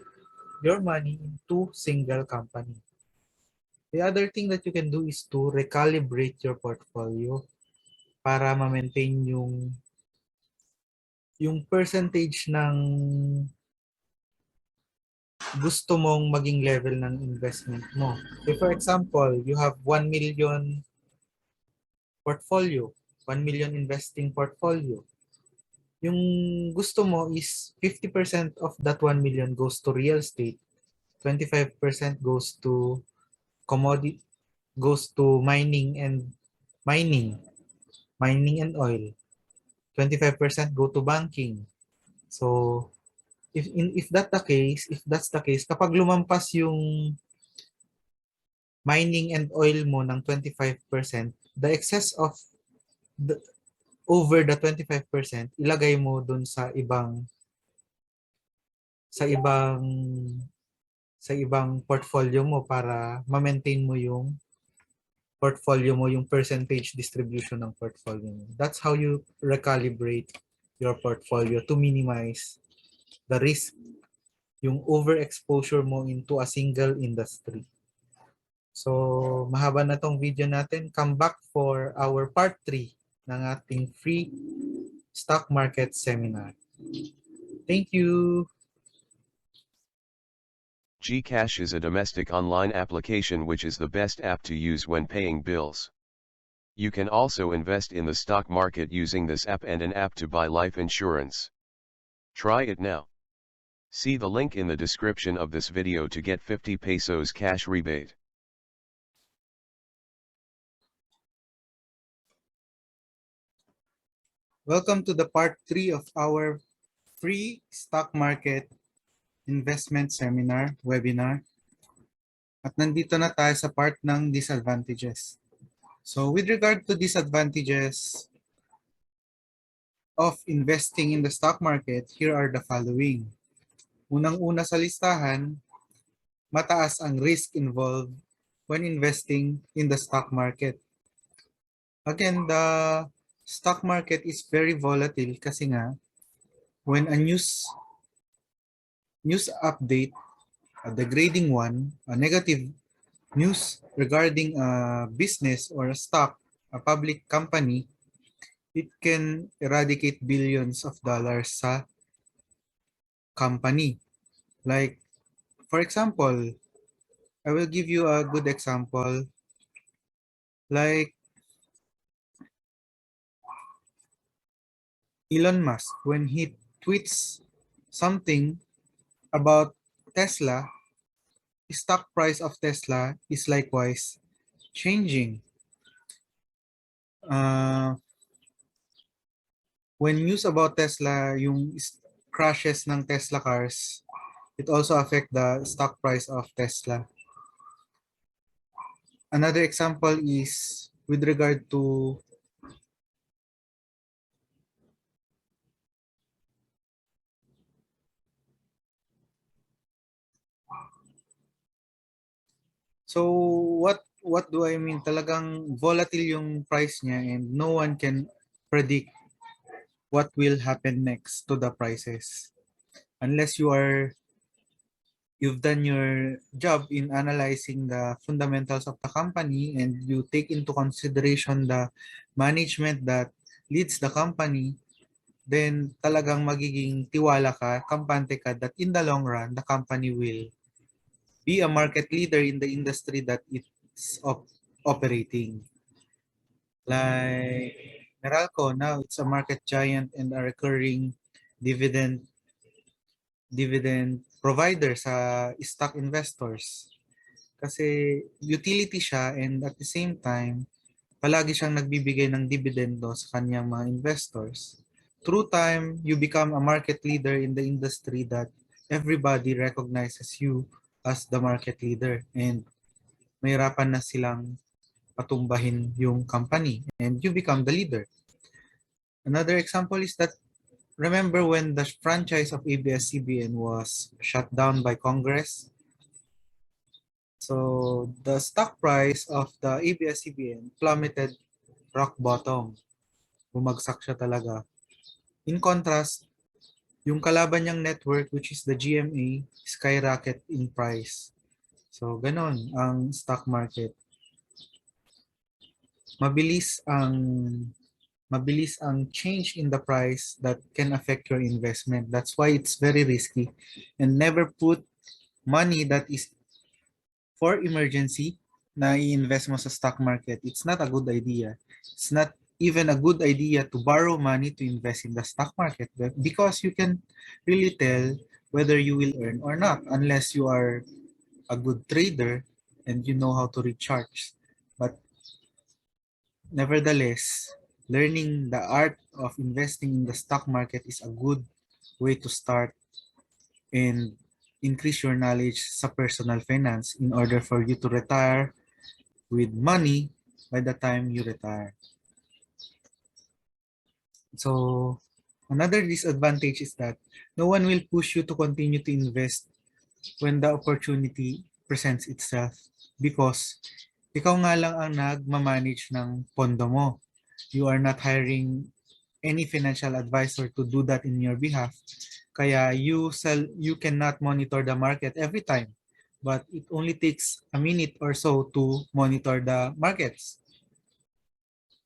your money into single company. The other thing that you can do is to recalibrate your portfolio para ma-maintain yung percentage ng gusto mong maging level ng investment mo. So for example, you have 1 million portfolio, 1 million investing portfolio. Yung gusto mo is 50% of that 1 million goes to real estate, 25% goes to commodity, goes to mining and oil. 25% go to banking. So if that's the case, kapag lumampas yung mining and oil mo ng 25%, the excess of over the 25%, ilagay mo dun sa ibang portfolio mo para ma-maintain mo yung portfolio mo, yung percentage distribution ng portfolio mo. That's how you recalibrate your portfolio to minimize the risk yung overexposure mo into a single industry. So, mahaba na tong video natin. Come back for our part 3 ng ating free stock market seminar. Thank you! Gcash is a domestic online application which is the best app to use when paying bills. You can also invest in the stock market using this app and an app to buy life insurance. Try it now. See the link in the description of this video to get 50 pesos cash rebate. Welcome to the part 3 of our free stock market investment seminar, webinar. At nandito na tayo sa part ng disadvantages. So with regard to disadvantages of investing in the stock market, here are the following. Unang-una sa listahan, mataas ang risk involved when investing in the stock market. Again, the stock market is very volatile kasi nga when a news update, a degrading one, a negative news regarding a business or a stock, a public company, it can eradicate billions of dollars sa company. Like, for example, I will give you a good example. Like, Elon Musk, when he tweets something about Tesla, the stock price of Tesla is likewise changing. When news about Tesla, yung crashes ng Tesla cars, it also affect the stock price of Tesla. Another example is with regard to so what do I mean? Talagang volatile yung price niya and no one can predict what will happen next to the prices unless you've done your job in analyzing the fundamentals of the company and you take into consideration the management that leads the company, then talagang magiging tiwala ka, kampante ka that in the long run, the company will be a market leader in the industry that it's operating. Like Meralco, now it's a market giant and a recurring dividend provider sa stock investors. Kasi utility siya and at the same time, palagi siyang nagbibigay ng dividendo sa kanyang mga investors. Through time, you become a market leader in the industry that everybody recognizes you as the market leader and mahirapan na silang patumbahin yung company and you become the leader. Another example is that remember when the franchise of ABS-CBN was shut down by Congress? So the stock price of the ABS-CBN plummeted rock bottom. Bumagsak siya talaga. In contrast, yung kalaban niyang network which is the GMA skyrocket in price. So ganon ang stock market. Mabilis ang change in the price that can affect your investment. That's why it's very risky. And never put money that is for emergency na i-invest mo sa stock market. It's not a good idea. It's not even a good idea to borrow money to invest in the stock market because you can really tell whether you will earn or not unless you are a good trader and you know how to recharge. But nevertheless, learning the art of investing in the stock market is a good way to start and increase your knowledge sa personal finance in order for you to retire with money by the time you retire. So another disadvantage is that no one will push you to continue to invest when the opportunity presents itself because ikaw nga lang ang nagmamanage ng pondo mo. You are not hiring any financial advisor to do that in your behalf. Kaya you cannot monitor the market every time. But it only takes a minute or so to monitor the markets.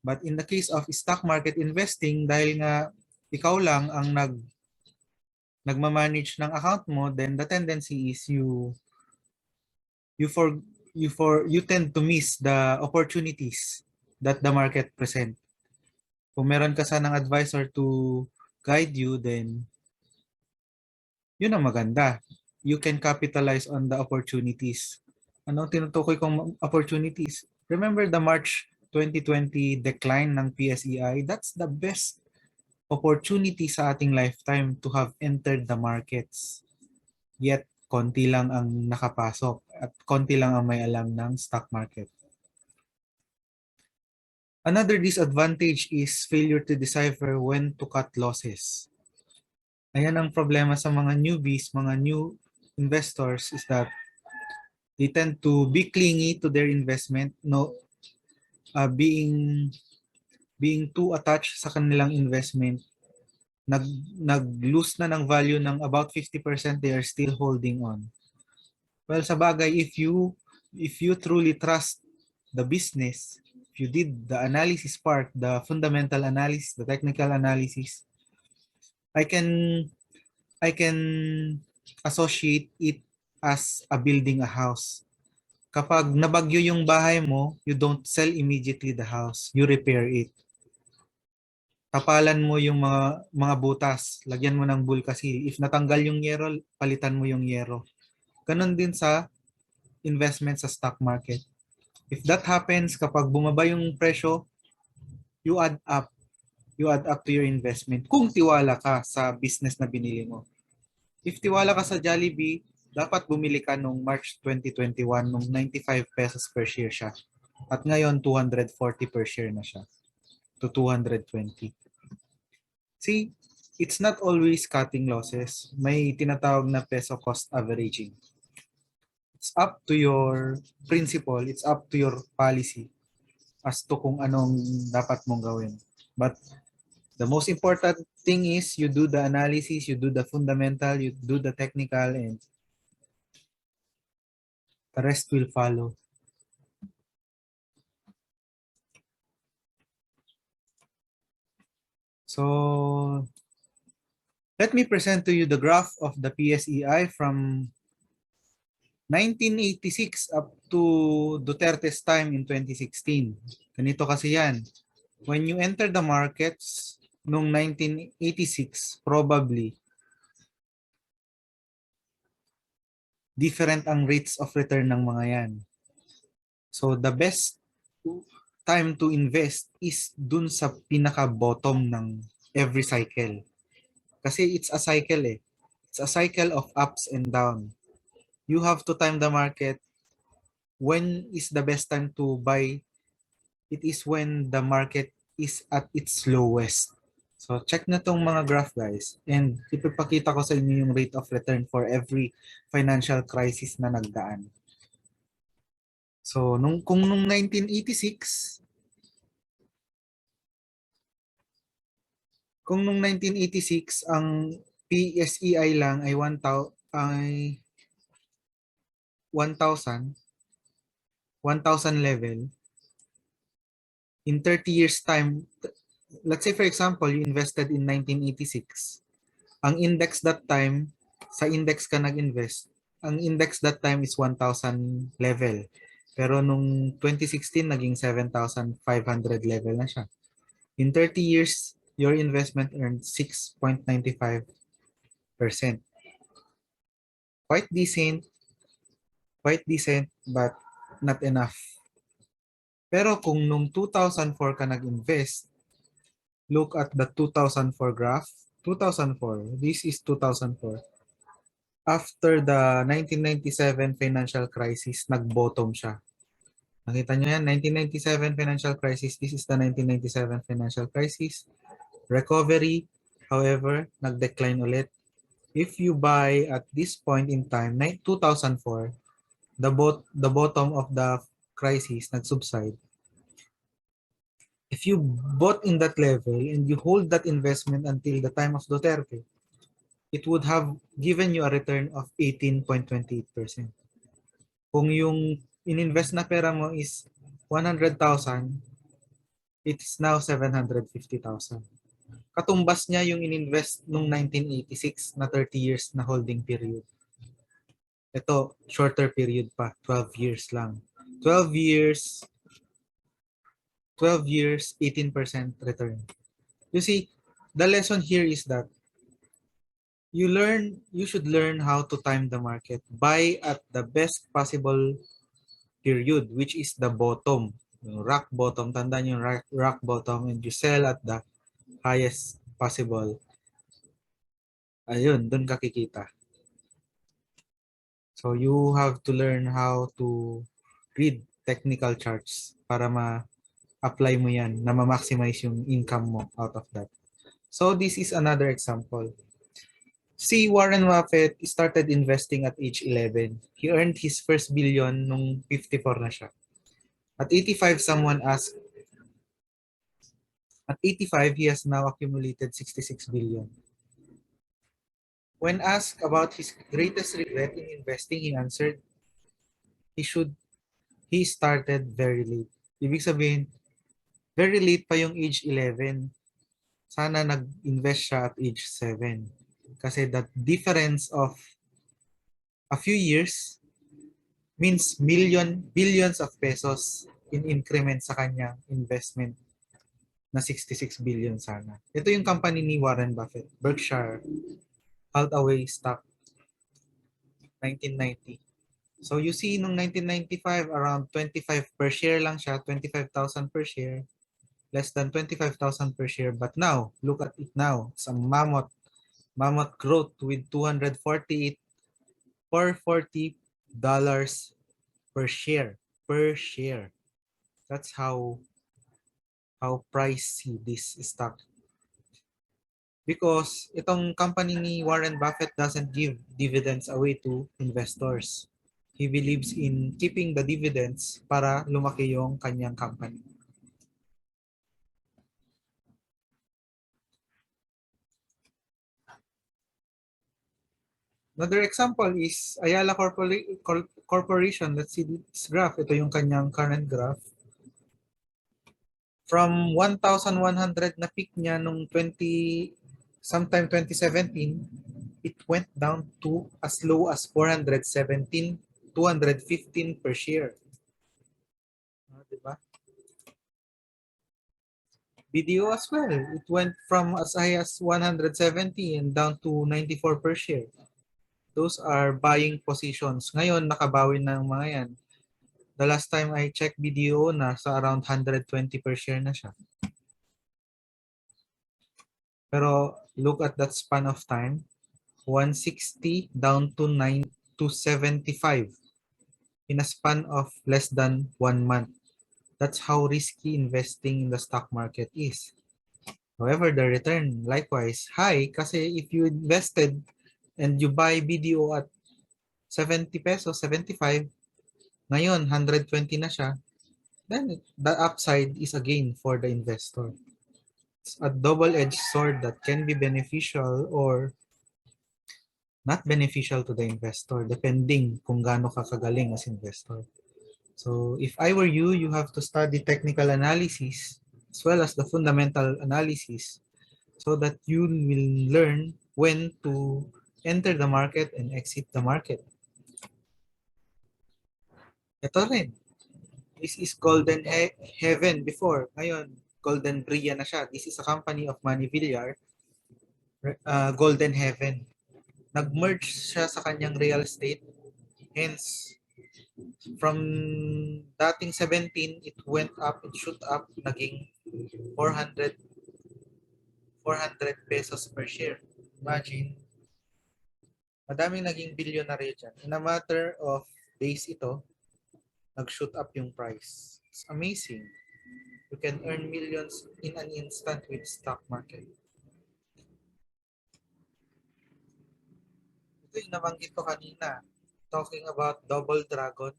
But in the case of stock market investing, dahil nga ikaw lang ang nagmamanage ng account mo, then the tendency is you tend to miss the opportunities that the market present. Kung meron ka sanang advisor to guide you, then yun ang maganda. You can capitalize on the opportunities. Ano tinutukoy kong opportunities? Remember the March 2020 decline ng PSEI? That's the best opportunity sa ating lifetime to have entered the markets. Yet, konti lang ang nakapasok at konti lang ang may alam ng stock market. Another disadvantage is failure to decipher when to cut losses. Ayan ang problema sa mga newbies, mga new investors is that they tend to be clingy to their investment, being too attached sa kanilang investment. Nag-lose na ng value ng about 50%, they are still holding on. Well, sa bagay, if you truly trust the business, if you did the analysis part, the fundamental analysis, the technical analysis, I can associate it as building a house. Kapag nabagyo yung bahay mo, you don't sell immediately the house. You repair it. Tapalan mo yung mga butas. Lagyan mo ng bulkasil. If natanggal yung yero, palitan mo yung yero. Ganon din sa investment sa stock market. If that happens, kapag bumaba yung presyo, you add up. You add up to your investment. Kung tiwala ka sa business na binili mo. If tiwala ka sa Jollibee, dapat bumili ka nung March 2021 nung 95 pesos per share siya. At ngayon, 240 per share na siya to 220. See, it's not always cutting losses. May tinatawag na peso cost averaging. It's up to your principle, it's up to your policy as to kung anong dapat mong gawin. But the most important thing is you do the analysis, you do the fundamental, you do the technical, and the rest will follow. So let me present to you the graph of the PSEI from 1986 up to Duterte's time in 2016. Ganito kasi yan. When you enter the markets noong 1986, probably different ang rates of return ng mga yan. So the best time to invest is dun sa pinaka-bottom ng every cycle. Kasi it's a cycle eh. It's a cycle of ups and down. You have to time the market. When is the best time to buy? It is when the market is at its lowest. So check na tong mga graph guys. And ipapakita ko sa inyo yung rate of return for every financial crisis na nagdaan. So kung nung 1986, ang PSEI lang ay 1,000 level. In 30 years time, let's say for example, you invested in 1986. Ang index that time, sa index ka nag-invest, ang index that time is 1,000 level. Pero nung 2016, naging 7,500 level na siya. In 30 years, your investment earned 6.95%. Quite decent, but not enough. Pero kung nung 2004 ka nag-invest, look at the 2004 graph. 2004, this is 2004. After the 1997 financial crisis, nag-bottom siya. Nakita nyo yan, 1997 financial crisis. This is the 1997 financial crisis. Recovery, however, nag-decline ulit. If you buy at this point in time, 2004, the bottom of the crisis nag-subside. If you bought in that level and you hold that investment until the time of Duterte, it would have given you a return of 18.28%. Kung yung ininvest na pera mo is 100,000, it is now 750,000. Katumbas niya yung ininvest nung 1986 na 30 years na holding period. Ito, shorter period pa, 12 years lang. 12 years, 18% return. You see, the lesson here is that you should learn how to time the market. Buy at the best possible period, which is the bottom. Yung rock bottom, tandaan yung rock bottom, and you sell at the highest possible. Ayun, dun ka kikita. So you have to learn how to read technical charts para ma-apply mo yan, na ma-maximize yung income mo out of that. So this is another example. Si Warren Buffett started investing at age 11. He earned his first billion nung 54 na siya. At 85, someone asked, at 85, he has now accumulated 66 billion. When asked about his greatest regret in investing, he answered, he started very late. Ibig sabihin, very late pa yung age 11. Sana nag-invest siya at age 7. Kasi that difference of a few years means billions of pesos in increment sa kanyang investment na 66 billion sana. Ito yung company ni Warren Buffett, Berkshire Hathaway stock, 1990. So you see, nung 1995, around 25 per share lang siya, 25,000 per share, less than 25,000 per share. But now, look at it now. It's a mammoth growth with $248 per share. That's how pricey this stock. Because itong company ni Warren Buffett doesn't give dividends away to investors. He believes in keeping the dividends para lumaki yung kanyang company. Another example is Ayala Corporation. Let's see this graph. Ito yung kanyang current graph. From 1,100 na peak niya nung sometime 2017, it went down to as low as 417, 215 per share. Diba? BDO as well. It went from as high as 170 and down to 94 per share. Those are buying positions. Ngayon, nakabawi na ng mga yan. The last time I checked BDO, nasa around 120 per share na siya. Pero look at that span of time. 160 down to 75 in a span of less than 1 month. That's how risky investing in the stock market is. However, the return likewise high kasi if you invested and you buy BDO at 70 pesos, 75, ngayon 120 na siya, then the upside is a gain for the investor. It's a double-edged sword that can be beneficial or not beneficial to the investor depending kung gaano ka kagaling as investor. So if I were you, you have to study technical analysis as well as the fundamental analysis so that you will learn when to enter the market and exit the market. Ito rin. This is Golden Heaven before. Ngayon, Golden Bria na siya. This is a company of Manny Villar. Golden Heaven. Nag-merge siya sa kanyang real estate. Hence, from dating 17, it went up, it shoot up, naging 400 pesos per share. Imagine, madaming naging bilyonaryo dyan. In a matter of days ito, nag-shoot up yung price. It's amazing. You can earn millions in an instant with stock market. Ito yung nabanggit ko kanina. Talking about double dragon.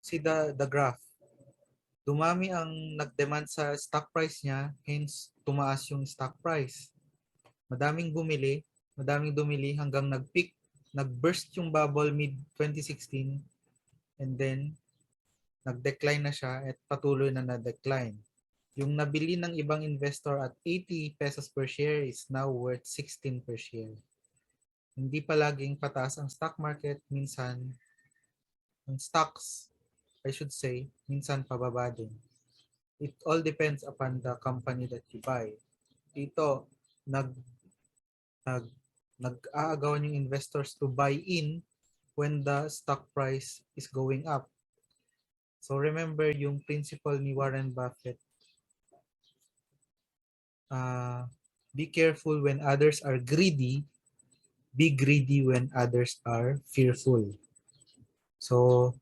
See the graph. Dumami ang nag-demand sa stock price niya, hence tumaas yung stock price. Madaming bumili, Madaming dumili hanggang nag-peak, nag-burst yung bubble mid-2016 and then nag-decline na siya at patuloy na na-decline. Yung nabili ng ibang investor at 80 pesos per share is now worth 16 per share. Hindi palaging pataas ang stock market, minsan ang stocks, I should say, minsan pababa din. It all depends upon the company that you buy. Dito, nag nag-aagawan yung investors to buy in when the stock price is going up. So remember yung principle ni Warren Buffett, be careful when others are greedy, be greedy when others are fearful. So,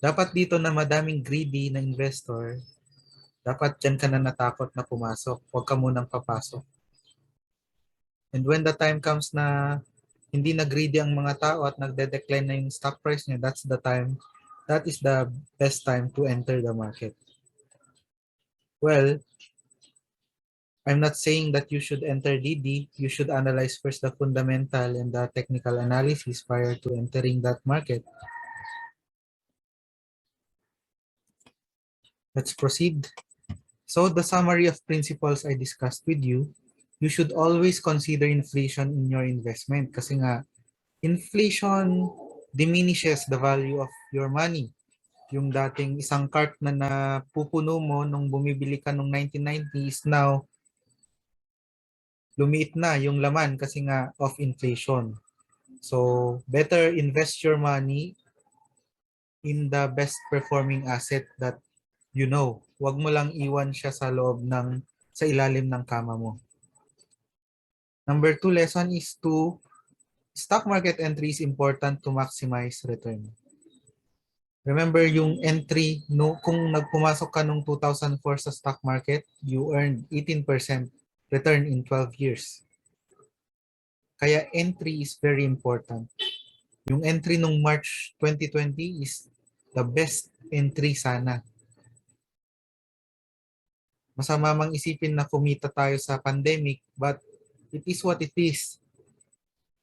dapat dito na madaming greedy na investor, dapat dyan ka na natakot na pumasok. Huwag ka munang papasok. And when the time comes na hindi na greedy ang mga tao at nagde-decline na yung stock price niya, that is the best time to enter the market. Well, I'm not saying that you should enter DD. You should analyze first the fundamental and the technical analysis prior to entering that market. Let's proceed. So the summary of principles I discussed with you, you should always consider inflation in your investment kasi nga inflation diminishes the value of your money. Yung dating isang cart na napupuno mo nung bumibili ka nung 1990 is now lumiit na yung laman kasi nga of inflation. So better invest your money in the best performing asset that you know. Huwag mo lang iwan siya sa sa ilalim ng kama mo. Number 2 lesson is to stock market entry is important to maximize return. Remember yung entry, no, kung nagpumasok ka nung 2004 sa stock market, you earned 18% return in 12 years. Kaya entry is very important. Yung entry nung March 2020 is the best entry sana. Masama mang isipin na kumita tayo sa pandemic, but it is what it is.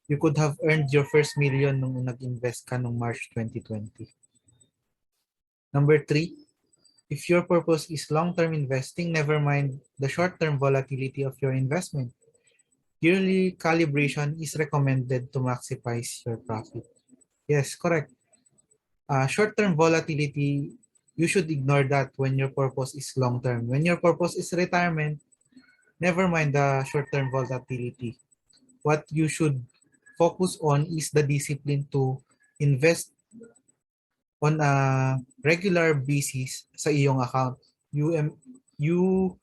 You could have earned your first million nung nag-invest ka nung March 2020. Number 3, if your purpose is long-term investing, never mind the short-term volatility of your investment. Yearly calibration is recommended to maximize your profit. Yes, correct. Short-term volatility, you should ignore that when your purpose is long-term. When your purpose is retirement, never mind the short-term volatility. What you should focus on is the discipline to invest on a regular basis sa iyong account. You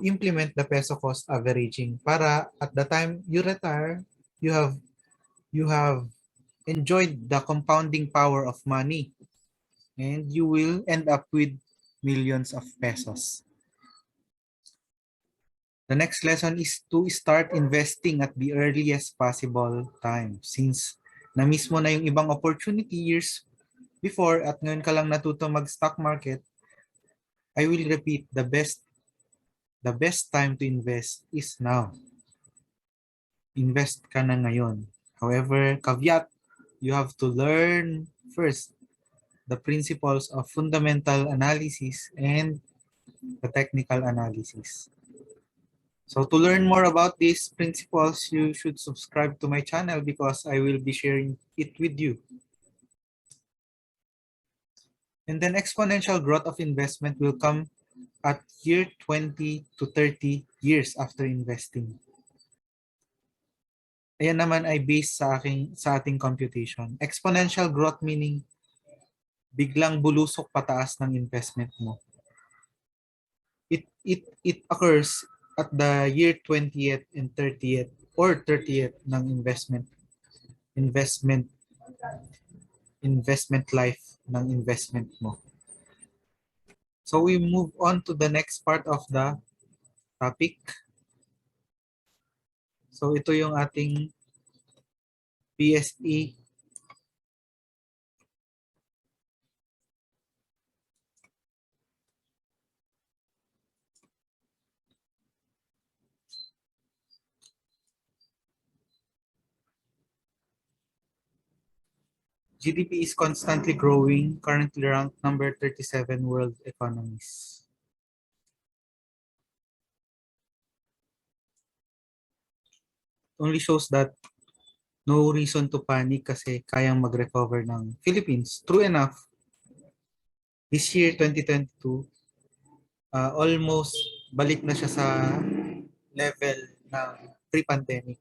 implement the peso cost averaging para at the time you retire, you have enjoyed the compounding power of money and you will end up with millions of pesos. The next lesson is to start investing at the earliest possible time. Since na-miss mo na yung ibang opportunity years before at ngayon ka lang natuto mag-stock market, I will repeat, the best time to invest is now. Invest ka na ngayon. However, caveat, you have to learn first the principles of fundamental analysis and the technical analysis. So to learn more about these principles, you should subscribe to my channel because I will be sharing it with you. And then exponential growth of investment will come at year 20 to 30 years after investing. Ayan naman ay based sa ating computation. Exponential growth meaning biglang bulusok pataas ng investment mo. It occurs at the year 20th and 30th or 30th ng investment life ng investment mo. So we move on to the next part of the topic. So ito yung ating PSE. GDP is constantly growing, currently ranked number 37 world economies. Only shows that no reason to panic kasi kayang mag-recover ng Philippines. True enough, this year, 2022, almost balik na siya sa level ng pre-pandemic.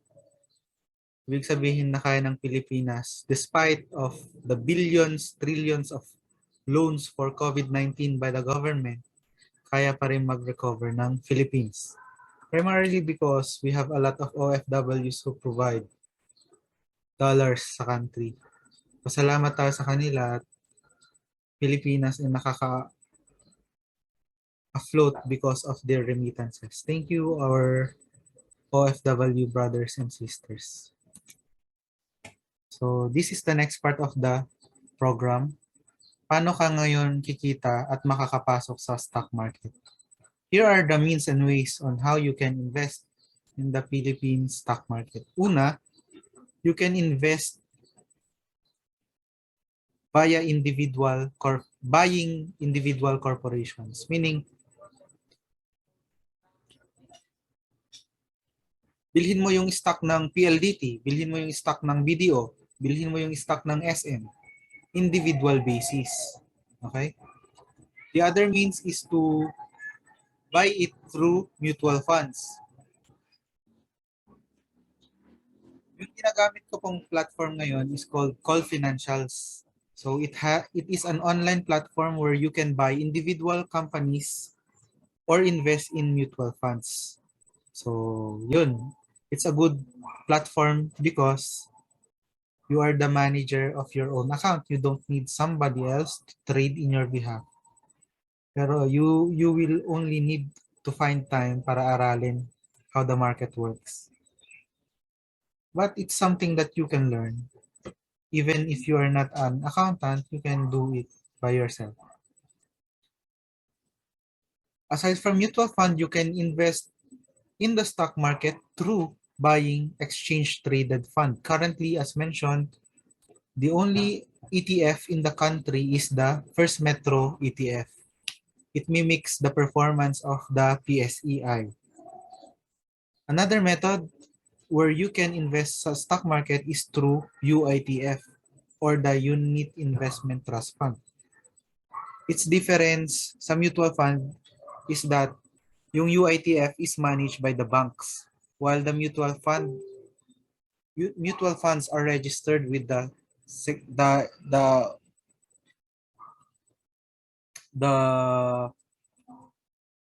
Ibig sabihin na kaya ng Pilipinas, despite of the billions, trillions of loans for COVID-19 by the government, kaya pa rin mag-recover ng Philippines. Primarily because we have a lot of OFWs who provide dollars sa country. Pasalamat tayo sa kanila at Pilipinas ay nakaka-afloat because of their remittances. Thank you, our OFW brothers and sisters. So this is the next part of the program. Paano ka ngayon kikita at makakapasok sa stock market? Here are the means and ways on how you can invest in the Philippine stock market. Una, you can invest via buying individual corporations, meaning bilhin mo yung stock ng PLDT, bilhin mo yung stock ng BDO, bilhin mo yung stock ng SM, individual basis. Okay? The other means is to buy it through mutual funds. Yung ginagamit ko pong platform ngayon is called Call Financials. So it is an online platform where you can buy individual companies or invest in mutual funds. So yun, it's a good platform because you are the manager of your own account. You don't need somebody else to trade in your behalf. Pero you will only need to find time para aralin how the market works. But it's something that you can learn. Even if you are not an accountant, you can do it by yourself. Aside from mutual fund, you can invest in the stock market through buying exchange-traded fund. Currently, as mentioned, the only ETF in the country is the First Metro ETF. It mimics the performance of the PSEI. Another method where you can invest sa stock market is through UITF or the Unit Investment Trust Fund. Its difference sa mutual fund is that yung UITF is managed by the banks while the mutual funds are registered with the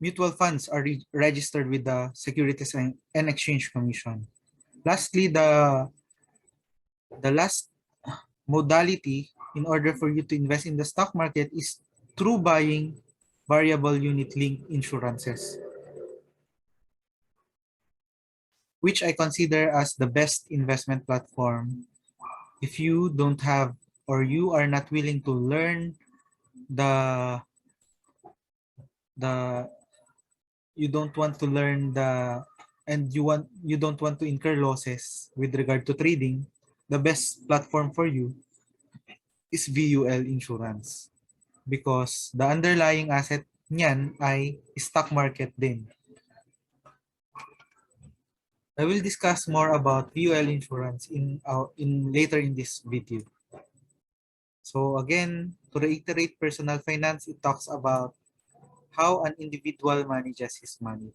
mutual funds are registered with the Securities and Exchange Commission. Lastly, the last modality in order for you to invest in the stock market is through buying variable unit link insurances, which I consider as the best investment platform if you don't have or you are not willing to learn you don't want to learn and you don't want to incur losses with regard to trading. The best platform for you is VUL Insurance because the underlying asset niyan ay stock market din. I will discuss more about VUL Insurance in later in this video. So again, to reiterate personal finance, it talks about how an individual manages his money.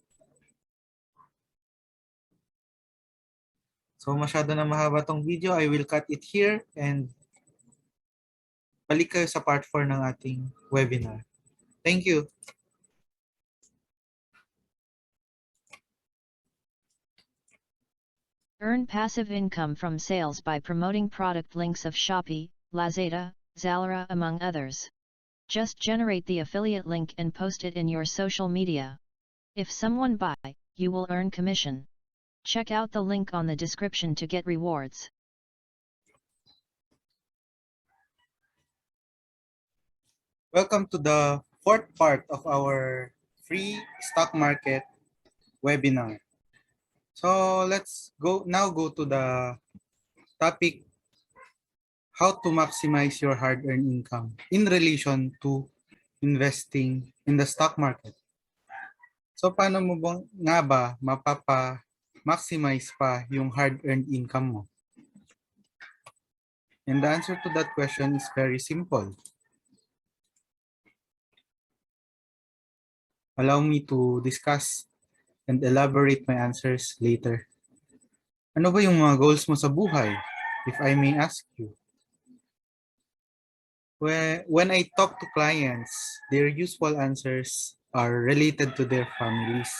So masyado na mahaba tong video, I will cut it here and balik kayo sa part 4 ng ating webinar. Thank you. Earn passive income from sales by promoting product links of Shopee, Lazada, Zalora among others. Just generate the affiliate link and post it in your social media. If someone buy, you will earn commission. Check out the link on the description to get rewards. Welcome to the fourth part of our free stock market webinar. So let's go to the topic, how to maximize your hard-earned income in relation to investing in the stock market. So paano mo nga ba mapapa-maximize pa yung hard-earned income mo? And the answer to that question is very simple. Allow me to discuss and elaborate my answers later. Ano ba yung mga goals mo sa buhay, if I may ask you? When I talk to clients, their usual answers are related to their families.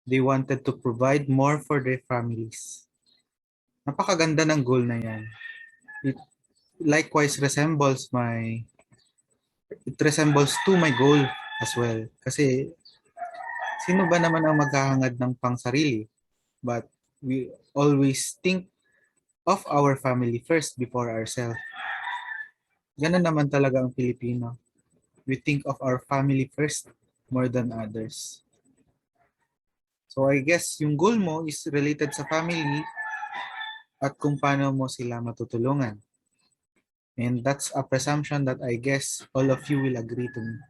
They wanted to provide more for their families. Napakaganda ng goal na yan. It likewise resembles to my goal as well. Kasi sino ba naman ang maghahangad ng pangsarili? But we always think of our family first before ourselves. Ganun naman talaga ang Pilipino. We think of our family first more than others. So I guess yung goal mo is related sa family at kung paano mo sila matutulungan. And that's a presumption that I guess all of you will agree to me.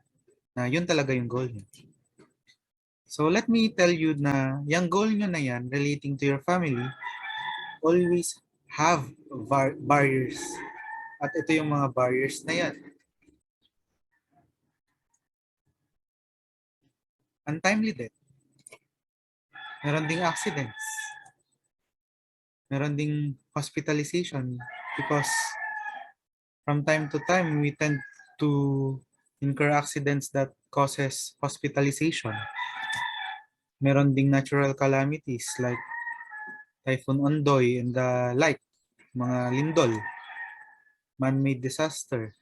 Na yun talaga yung goal niyo. So let me tell you na yung goal nyo na yan relating to your family always have barriers. At ito yung mga barriers na yan. Untimely death. Meron ding accidents. Meron ding hospitalization because from time to time we tend to incur accidents that causes hospitalization. Meron ding natural calamities like Typhoon Ondoy and the like, mga lindol, man-made disaster,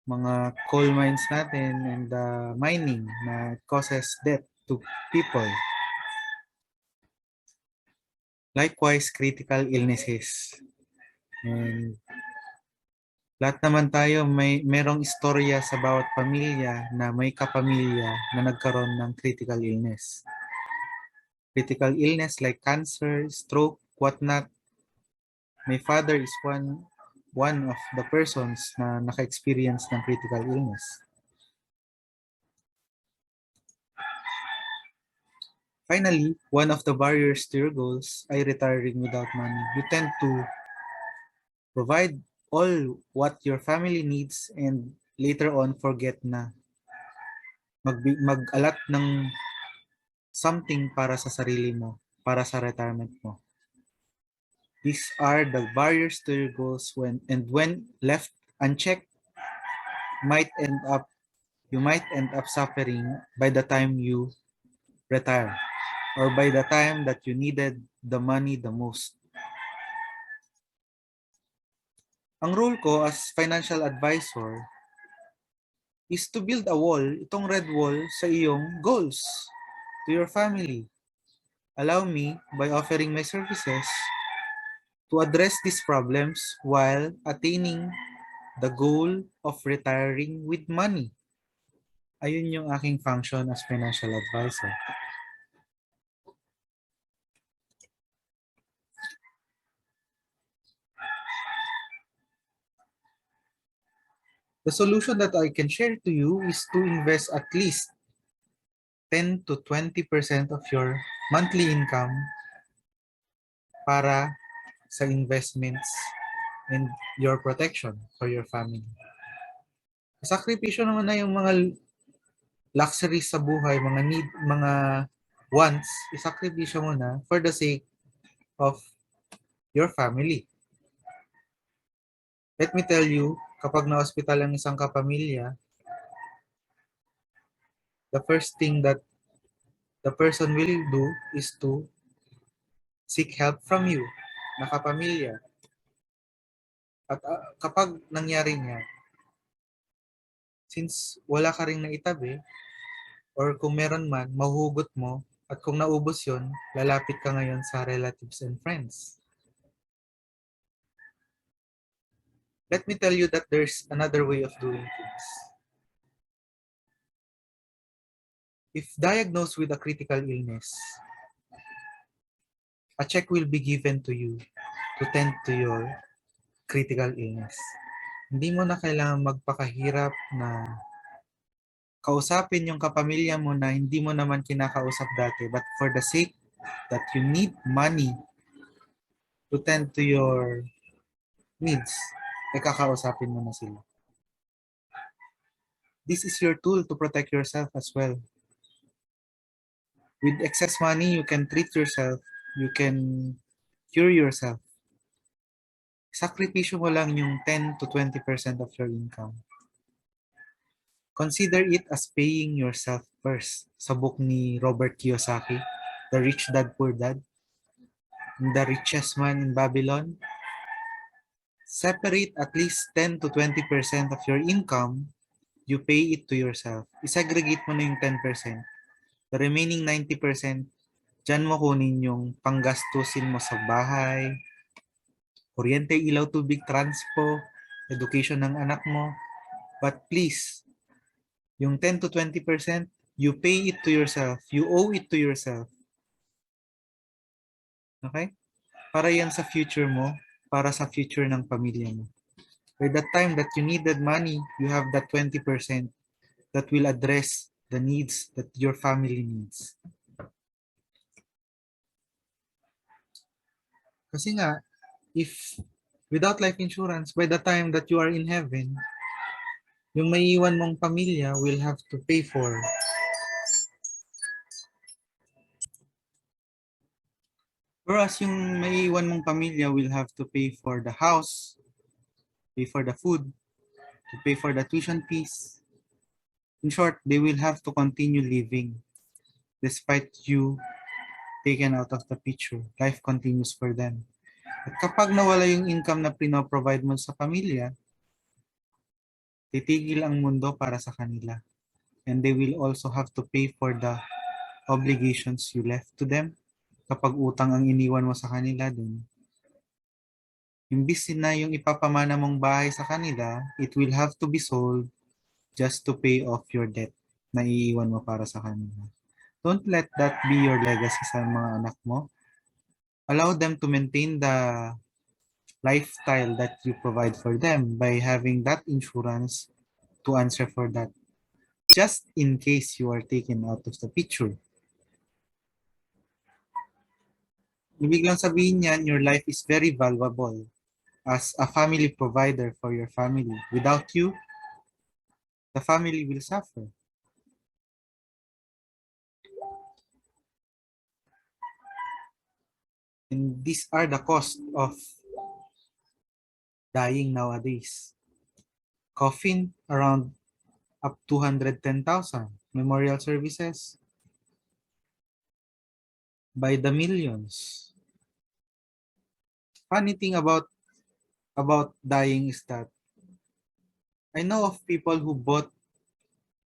mga coal mines natin and mining na causes death to people. Likewise, critical illnesses. And lahat naman tayo merong istorya sa bawat pamilya na may kapamilya na nagkaroon ng critical illness. Critical illness like cancer, stroke, whatnot. My father is one of the persons na naka-experience ng critical illness. Finally, one of the barriers to your goals ay retiring without money. You tend to provide all what your family needs and later on forget na mag-alat ng something para sa sarili mo, para sa retirement mo. These are the barriers to your goals when left unchecked, you might end up suffering by the time you retire or by the time that you needed the money the most. Ang role ko as financial advisor is to build a wall, itong red wall sa iyong goals to your family. Allow me, by offering my services, to address these problems while attaining the goal of retiring with money. Ayun yung aking function as financial advisor. The solution that I can share to you is to invest at least 10 to 20% of your monthly income para sa investments and your protection for your family. Sakripisyo naman na yung mga luxuries sa buhay, mga wants, isakripisyo mo na for the sake of your family. Let me tell you, kapag na-hospital ang isang kapamilya, the first thing that the person will do is to seek help from you, na kapamilya. At kapag nangyari niya, since wala ka ring naitabi, or kung meron man, mahuhugot mo, at kung naubos yon, lalapit ka ngayon sa relatives and friends. Let me tell you that there's another way of doing things. If diagnosed with a critical illness, a check will be given to you to tend to your critical illness. Hindi mo na kailangan magpakahirap na kausapin yung kapamilya mo na hindi mo naman kinakausap dati, but for the sake that you need money to tend to your needs, ay kakausapin mo na sila. This is your tool to protect yourself as well. With excess money, you can treat yourself, you can cure yourself. Sakripisyo mo lang yung 10 to 20% of your income. Consider it as paying yourself first. Sa book ni Robert Kiyosaki, The Rich Dad Poor Dad, The Richest Man in Babylon, separate at least 10 to 20% of your income, you pay it to yourself. Isegregate mo na yung 10%. The remaining 90%, dyan mo kunin yung panggastusin mo sa bahay, kuryente, ilaw, tubig, transpo, education ng anak mo. But please, yung 10 to 20%, you pay it to yourself. You owe it to yourself. Okay? Para yan sa future mo, para sa future ng pamilya mo. By the time that you needed money, you have that 20% that will address the needs that your family needs. Kasi nga, if without life insurance, by the time that you are in heaven, yung maiiwan mong pamilya will have to pay for. Whereas yung maiiwan mong pamilya will have to pay for the house, pay for the food, to pay for the tuition fees. In short, they will have to continue living despite you taken out of the picture. Life continues for them. At kapag nawala yung income na pinoprovide mo sa pamilya, titigil ang mundo para sa kanila. And they will also have to pay for the obligations you left to them. Kapag utang ang iniwan mo sa kanila din, imbis na yung ipapamana mong bahay sa kanila, it will have to be sold just to pay off your debt na iiwan mo para sa kanila. Don't let that be your legacy sa mga anak mo. Allow them to maintain the lifestyle that you provide for them by having that insurance to answer for that. Just in case you are taken out of the picture. Ibig lang sabihin niyan, your life is very valuable as a family provider for your family. Without you, the family will suffer. And these are the cost of dying nowadays. Coffin around up 210,000. Memorial services by the millions. Funny thing about dying is that I know of people who bought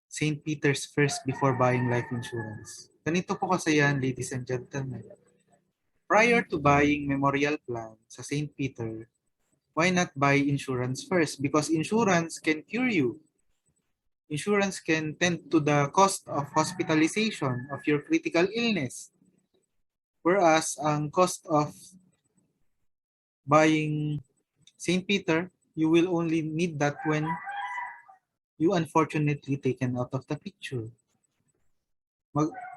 St. Peter's first before buying life insurance. Ganito po kasi yan, ladies and gentlemen. Prior to buying memorial plan sa St. Peter, why not buy insurance first? Because insurance can cure you. Insurance can tend to the cost of hospitalization of your critical illness. Whereas ang cost of buying St. Peter, you will only need that when you unfortunately taken out of the picture.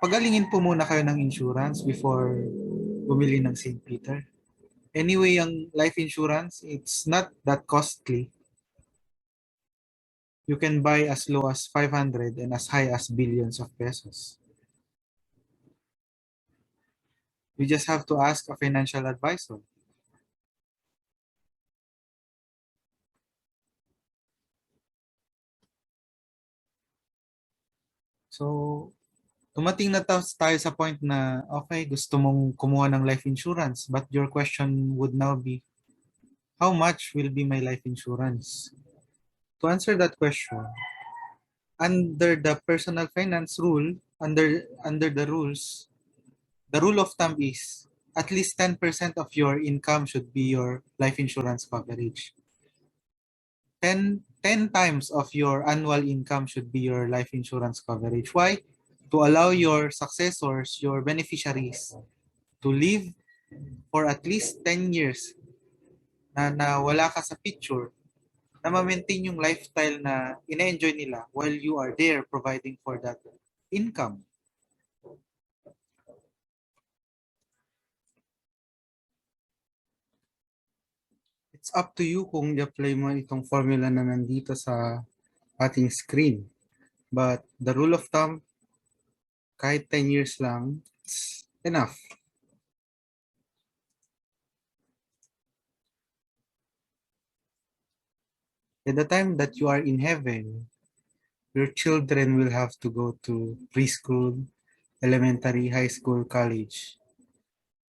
Pagalingin po muna kayo ng insurance before bumili ng St. Peter. Anyway, ang life insurance, it's not that costly. You can buy as low as 500 and as high as billions of pesos. You just have to ask a financial advisor. So, tumating na tayo sa point na, okay, gusto mong kumuha ng life insurance, but your question would now be, how much will be my life insurance? To answer that question, under the personal finance rule, under the rules, the rule of thumb is at least 10% of your income should be your life insurance coverage. 10 times of your annual income should be your life insurance coverage. Why? To allow your successors, your beneficiaries, to live for at least 10 years na wala ka sa picture, na ma-maintain yung lifestyle na ina-enjoy nila while you are there providing for that income. It's up to you kung i-apply mo itong formula na nandito sa ating screen. But the rule of thumb, kahit 10 years lang, it's enough. By the time that you are in heaven, your children will have to go to preschool, elementary, high school, college.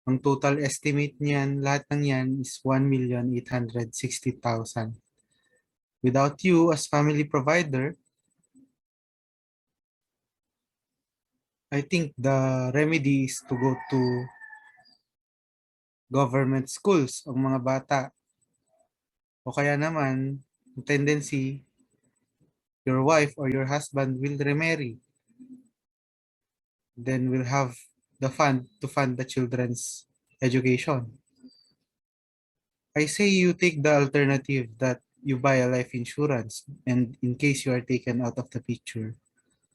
Ang total estimate niyan, lahat ng yan is 1,860,000. Without you as family provider, I think the remedy is to go to government schools ang mga bata. O kaya naman, tendency, your wife or your husband will remarry. Then we'll have the fund to fund the children's education. I say you take the alternative that you buy a life insurance, and in case you are taken out of the picture,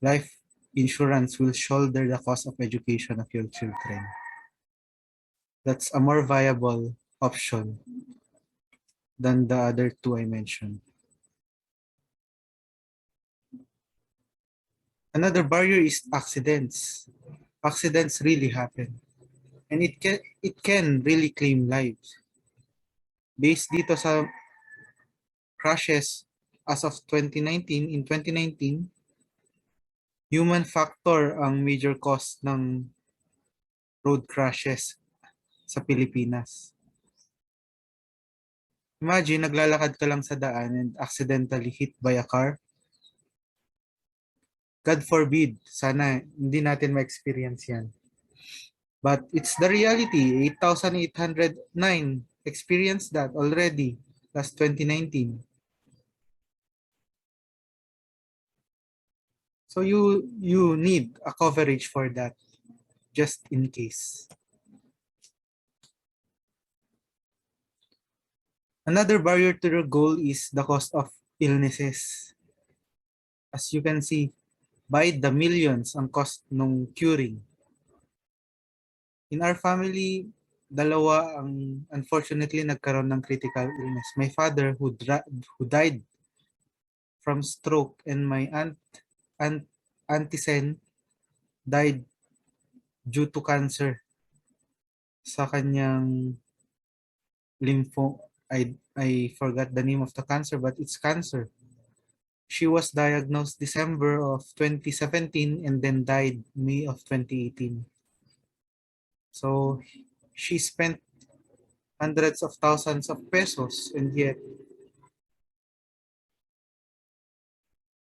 life insurance will shoulder the cost of education of your children. That's a more viable option than the other two I mentioned. Another barrier is accidents. Accidents really happen, and it can really claim lives. Based dito sa crashes as of 2019, in 2019, human factor ang major cause ng road crashes sa Pilipinas. Imagine, naglalakad ka lang sa daan and accidentally hit by a car. God forbid, sana hindi natin ma-experience yan. But it's the reality. 8,809 experienced that already last 2019. So you need a coverage for that, just in case. Another barrier to the goal is the cost of illnesses. As you can see, by the millions ang cost ng curing. In our family, dalawa ang unfortunately nagkaroon ng critical illness. My father who died from stroke, and my auntie died due to cancer sa kanyang I forgot the name of the cancer, but it's cancer. She was diagnosed December of 2017 and then died May of 2018. So she spent hundreds of thousands of pesos, and yet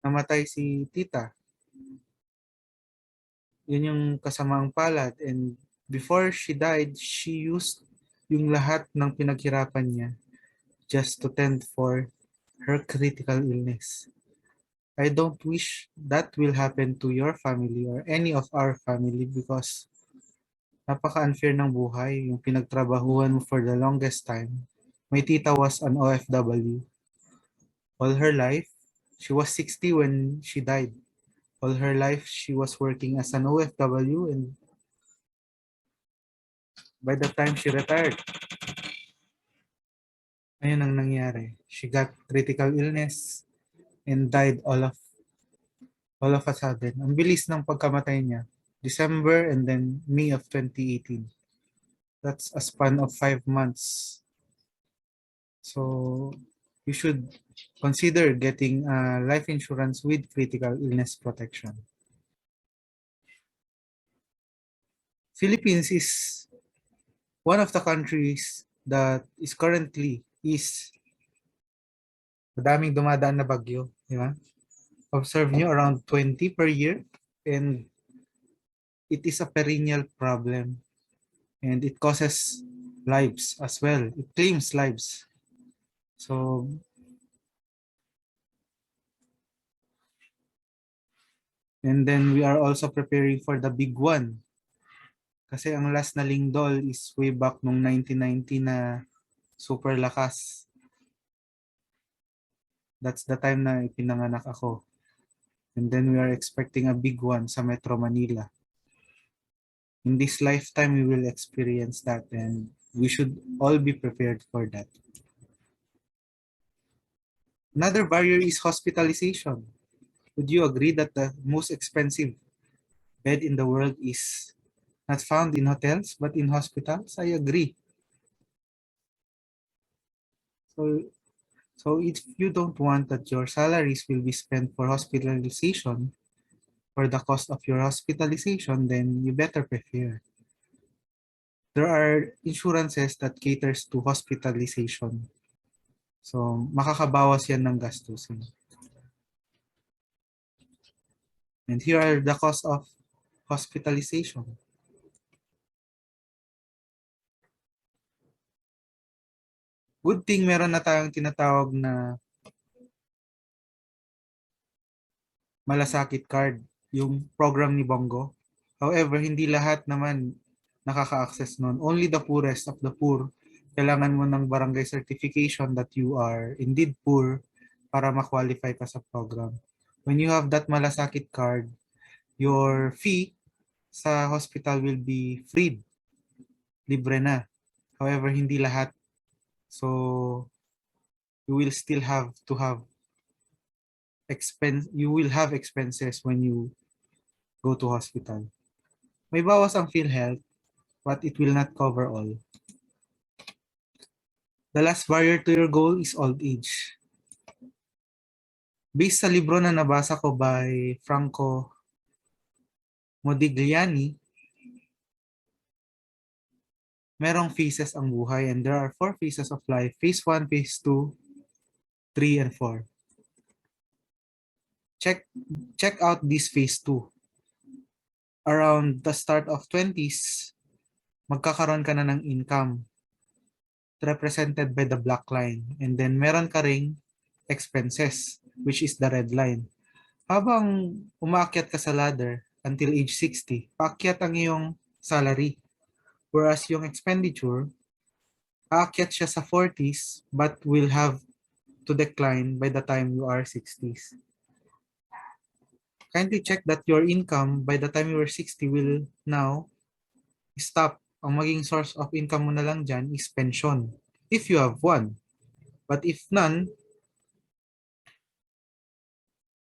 namatay si tita. Yun yung kasamaang palad. And before she died, she used yung lahat ng pinaghirapan niya just to tend for her critical illness. I don't wish that will happen to your family or any of our family, because napaka-unfair ng buhay. Yung pinagtrabahuan mo for the longest time. My tita was an OFW. All her life, she was 60 when she died. All her life, she was working as an OFW, and by the time she retired, ayun ang nangyari. She got critical illness and died all of a sudden. Ang bilis ng pagkamatay niya. December and then May of 2018. That's a span of 5 months. So you should consider getting life insurance with critical illness protection. Philippines is one of the countries that is currently madaming dumadaan na bagyo, di ba? Observe nyo, around 20 per year, and it is a perennial problem, and it causes lives as well. It claims lives. So and then we are also preparing for the big one. Kasi ang last na lindol is way back nung 1990 na super lakas. That's the time na ipinanganak ako. And then we are expecting a big one sa Metro Manila. In this lifetime, we will experience that, and we should all be prepared for that. Another barrier is hospitalization. Would you agree that the most expensive bed in the world is not found in hotels, but in hospitals? I agree. So if you don't want that your salaries will be spent for hospitalization, for the cost of your hospitalization, then you better prepare. There are insurances that caters to hospitalization. So, makakabawas yan ng gastusin. And here are the costs of hospitalization. Good thing meron na tayong tinatawag na malasakit card, yung program ni Bongo. However, hindi lahat naman nakaka-access nun. Only the poorest of the poor. Kailangan mo ng barangay certification that you are indeed poor para ma-qualify ka sa program. When you have that malasakit card, your fee sa hospital will be freed. Libre na. However, hindi lahat. So, you will still have to have expenses when you go to hospital. May bawas ang PhilHealth, but it will not cover all. The last barrier to your goal is old age. Based sa libro na nabasa ko by Franco Modigliani, merong phases ang buhay, and there are 4 phases of life. Phase 1, phase 2, 3, and 4. Check out this phase 2. Around the start of 20s, magkakaroon ka na ng income represented by the black line. And then meron ka ring expenses, which is the red line. Habang umaakyat ka sa ladder until age 60, paakyat ang iyong salary. Whereas yung expenditure, aakyat siya sa 40s but will have to decline by the time you are 60s. Kindly check that your income by the time you are 60 will now stop. Ang maging source of income mo na lang dyan is pension, if you have one. But if none,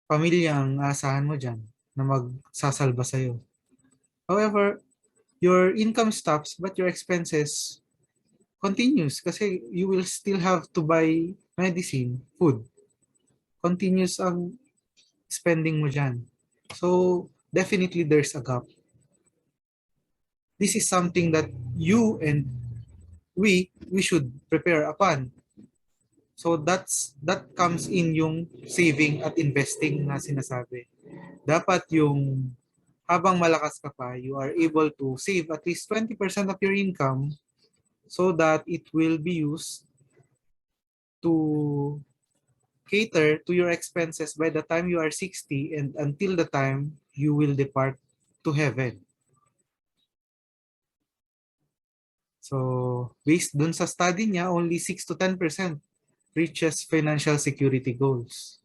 pamilya ang aasahan mo dyan na magsasalba sa'yo. However, your income stops but your expenses continues kasi you will still have to buy medicine, food. Continuous ang spending mo dyan. So, definitely there's a gap. This is something that you and we should prepare upon. So that comes in yung saving at investing na sinasabi. Dapat yung habang malakas ka pa, you are able to save at least 20% of your income so that it will be used to cater to your expenses by the time you are 60 and until the time you will depart to heaven. So, based dun sa study niya, only 6 to 10% reaches financial security goals.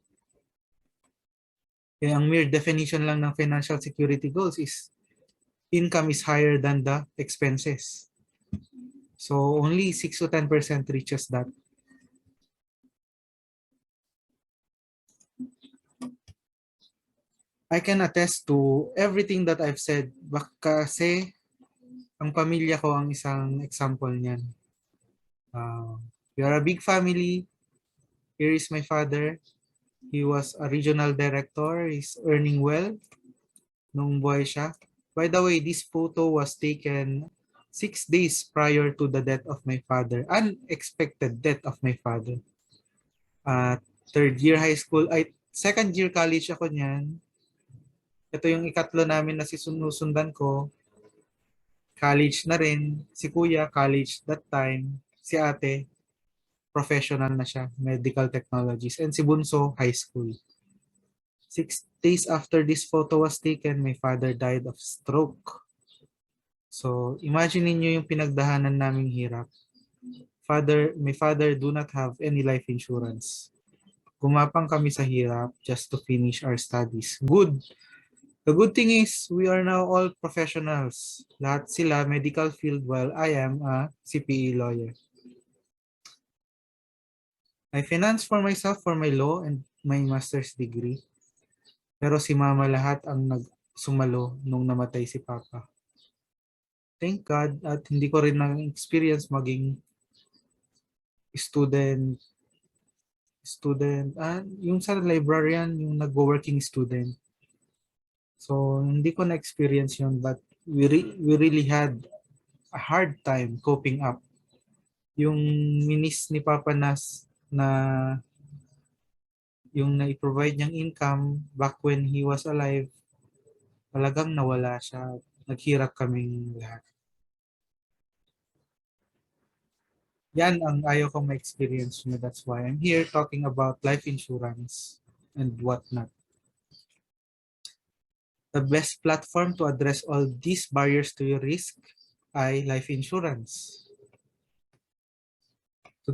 Kaya ang mere definition lang ng financial security goals is income is higher than the expenses. So, only 6 to 10% reaches that. I can attest to everything that I've said kasi ang pamilya ko ang isang example niyan. We are a big family. Here is my father. He was a regional director. He's earning well nung buhay siya. By the way, this photo was taken 6 days prior to the death of my father. Unexpected death of my father. Third year high school, second year college ako niyan. Ito yung ikatlo namin na sinusundan ko. College na rin. Si kuya, college that time. Si ate, professional na siya, medical technologies. And si bunso, high school. 6 days after this photo was taken, my father died of stroke. So, imagine niyo yung pinagdahanan naming hirap. My father do not have any life insurance. Gumapang kami sa hirap just to finish our studies. Good. The good thing is, we are now all professionals. Lahat sila medical field while I am a CPA lawyer. I finance for myself for my law and my master's degree. Pero si mama lahat ang nagsumalo nung namatay si papa. Thank God at hindi ko rin na-experience maging student, yung sa librarian, yung nag-working student. So, hindi ko na-experience yun, but we really had a hard time coping up. Yung minis ni Papa Nas na yung na-provide niyang income back when he was alive, talagang nawala siya. Naghirap kaming lahat. Yan ang ayaw kong ma-experience nyo. That's why I'm here talking about life insurance and whatnot. The best platform to address all these barriers to your risk ay life insurance. To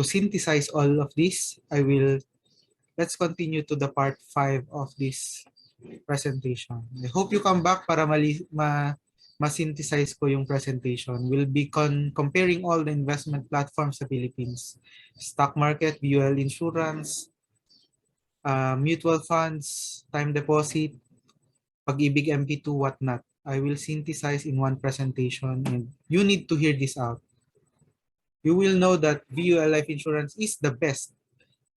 synthesize all of this, let's continue to the part 5 of this presentation. I hope you come back para ma-synthesize ko yung presentation. We'll be comparing all the investment platforms sa Philippines. Stock market, VUL insurance, mutual funds, time deposit, Pag-ibig MP2, whatnot. I will synthesize in one presentation and you need to hear this out. You will know that VUL Life Insurance is the best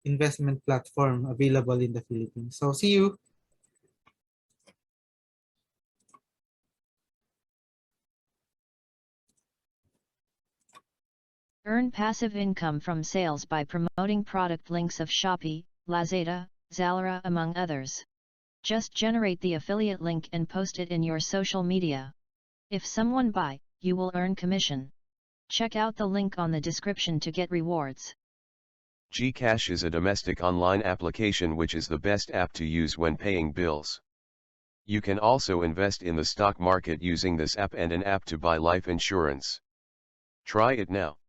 investment platform available in the Philippines. So see you. Earn passive income from sales by promoting product links of Shopee, Lazada, Zalora among others. Just generate the affiliate link and post it in your social media. If someone buy, you will earn commission. Check out the link on the description to get rewards. GCash is a domestic online application which is the best app to use when paying bills. You can also invest in the stock market using this app and an app to buy life insurance. Try it now.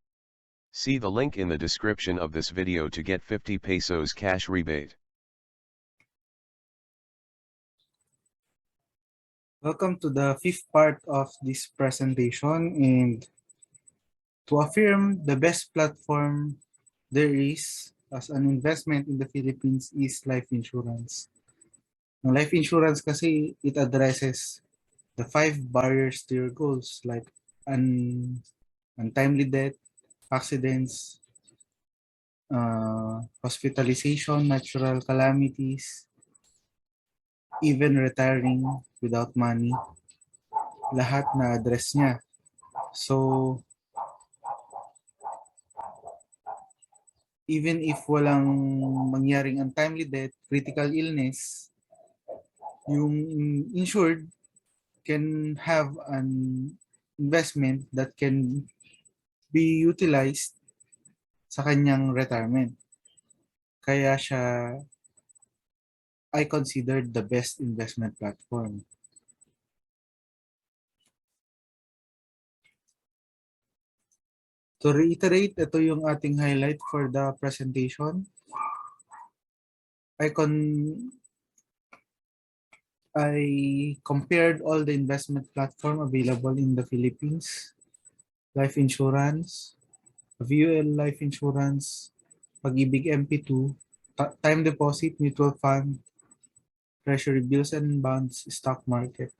See the link in the description of this video to get 50 pesos cash rebate. Welcome to the 5th part of this presentation, and to affirm the best platform there is as an investment in the Philippines is life insurance. Ang life insurance kasi, it addresses the 5 barriers to your goals like untimely death, accidents, hospitalization, natural calamities, even retiring without money. Lahat na address niya. So, even if walang mangyaring untimely death, critical illness, yung insured can have an investment that can be utilized sa kanyang retirement. Kaya siya I considered the best investment platform. To reiterate, ito yung ating highlight for the presentation. I compared all the investment platform available in the Philippines. Life insurance, VUL life insurance, Pag-ibig MP2, time deposit, mutual fund, treasury bills and bonds, stock market.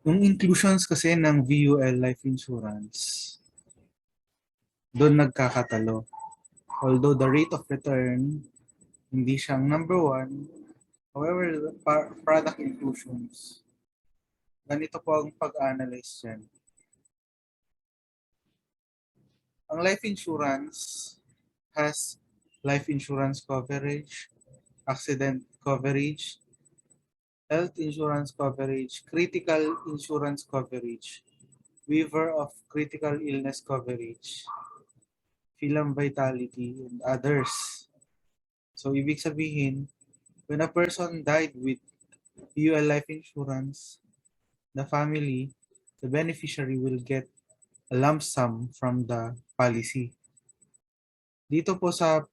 Yung inclusions kasi ng VUL life insurance, doon nagkakatalo. Although the rate of return, hindi siyang number 1, however, the product inclusions, ganito po ang pag-analyze dyan. Ang life insurance has life insurance coverage, accident coverage, health insurance coverage, critical insurance coverage, waiver of critical illness coverage, film vitality, and others. So, ibig sabihin, when a person died with UL life insurance, the family, the beneficiary will get a lump sum from the policy. Dito po sa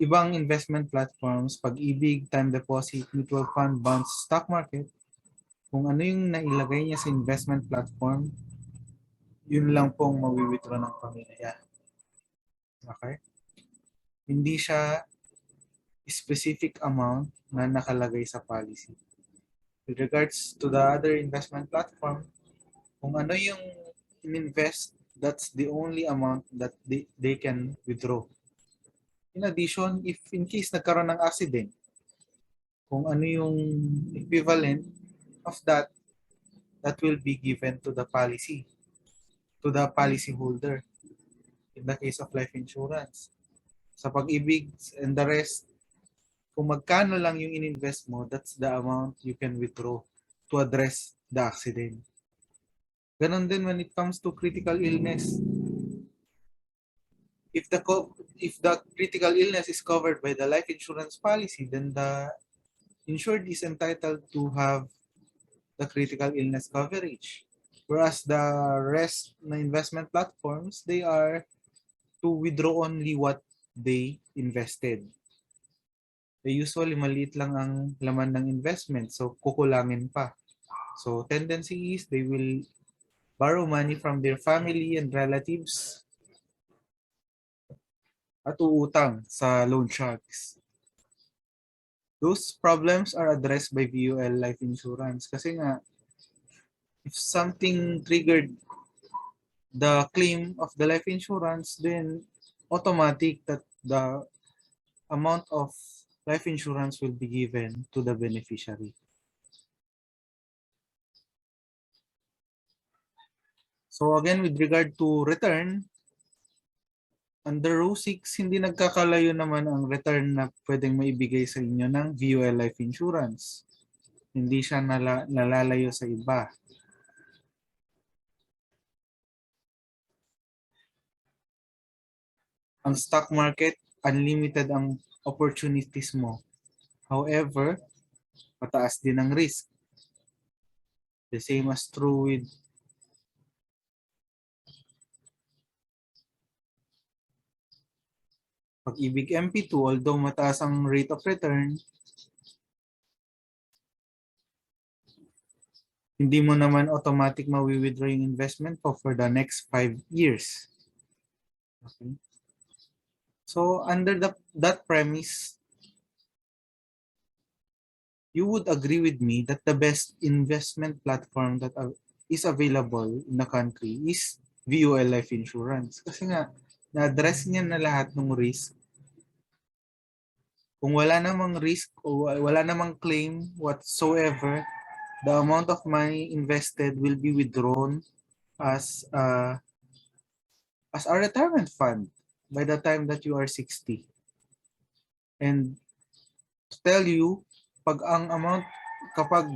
ibang investment platforms, pag-ibig, time deposit, mutual fund, bonds, stock market, kung ano yung nailagay niya sa investment platform, yun lang pong mawi-withdraw ng pamilya. Okay? Hindi siya specific amount na nakalagay sa policy. With regards to the other investment platform, kung ano yung in-invest, that's the only amount that they can withdraw. In addition, if in case nagkaroon ng accident, kung ano yung equivalent of that, that will be given to the policy holder in the case of life insurance. Sa pag-ibig and the rest, kung magkano lang yung ininvest mo, that's the amount you can withdraw to address the accident. Ganon din when it comes to critical illness. If the critical illness is covered by the life insurance policy, then the insured is entitled to have the critical illness coverage. Whereas the rest na investment platforms, they are to withdraw only what they invested. Usually, maliit lang ang laman ng investment, so kukulangin pa. So, tendency is they will borrow money from their family and relatives at uutang sa loan sharks. Those problems are addressed by VUL Life Insurance kasi nga, if something triggered the claim of the life insurance, then automatic that the amount of life insurance will be given to the beneficiary. So again, with regard to return, under row 6, hindi nagkakalayo naman ang return na pwedeng maibigay sa inyo ng VUL Life Insurance. Hindi siya nalalayo sa iba. Ang stock market, unlimited ang opportunities mo. However, mataas din ang risk. The same as true with pag-ibig MP2, although mataas ang rate of return, hindi mo naman automatic mawi-withdraw yung investment po for the next 5 years. Okay. So under that premise, you would agree with me that the best investment platform that is available in the country is VUL Life Insurance. Kasi nga, na-address niya na lahat ng risk. Kung wala namang risk o wala namang claim whatsoever, the amount of money invested will be withdrawn as a retirement fund by the time that you are 60. And to tell you, kapag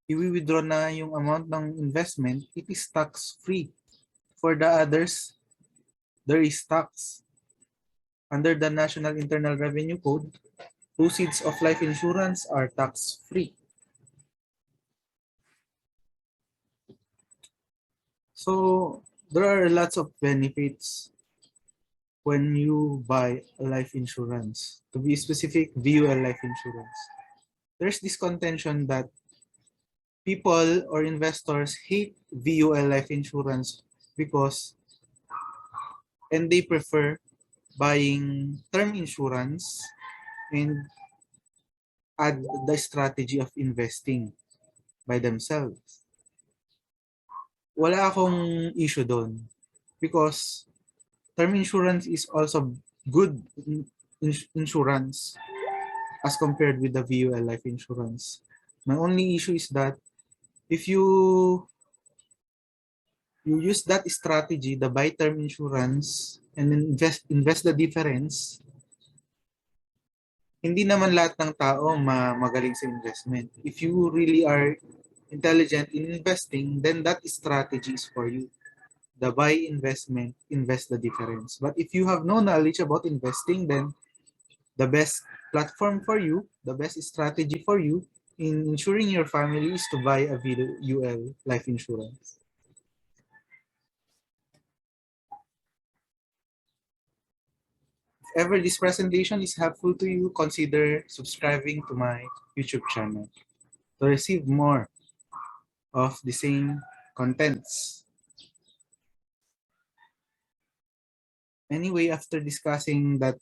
i-withdraw na yung amount ng investment, it is tax-free. For the others, there is tax. Under the National Internal Revenue Code, proceeds of life insurance are tax-free. So, there are lots of benefits when you buy a life insurance. To be specific, VUL Life Insurance. There's this contention that people or investors hate VUL Life Insurance and they prefer buying term insurance and add the strategy of investing by themselves. Wala akong issue doon because term insurance is also good insurance as compared with the VUL Life Insurance. My only issue is that if you use that strategy, the buy term insurance, and then invest the difference, hindi naman lahat ng tao magaling sa investment. If you really are intelligent in investing, then that strategy is for you. The buy investment, invest the difference. But if you have no knowledge about investing, then the best platform for you, the best strategy for you in insuring your family is to buy a VUL life insurance. If ever this presentation is helpful to you, consider subscribing to my YouTube channel to receive more of the same contents. Anyway, after discussing that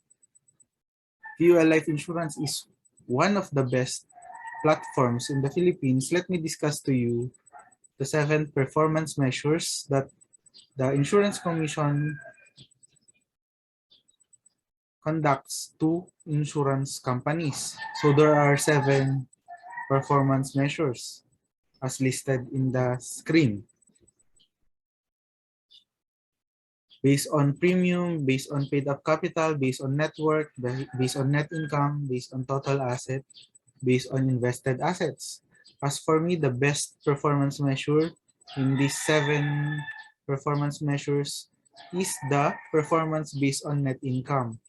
VUL life insurance is one of the best platforms in the Philippines, let me discuss to you the 7 performance measures that the Insurance Commission conducts to insurance companies. So there are 7 performance measures as listed in the screen. Based on premium, based on paid up capital, based on net worth, based on net income, based on total asset, based on invested assets. As for me, the best performance measure in these 7 performance measures is the performance based on net income.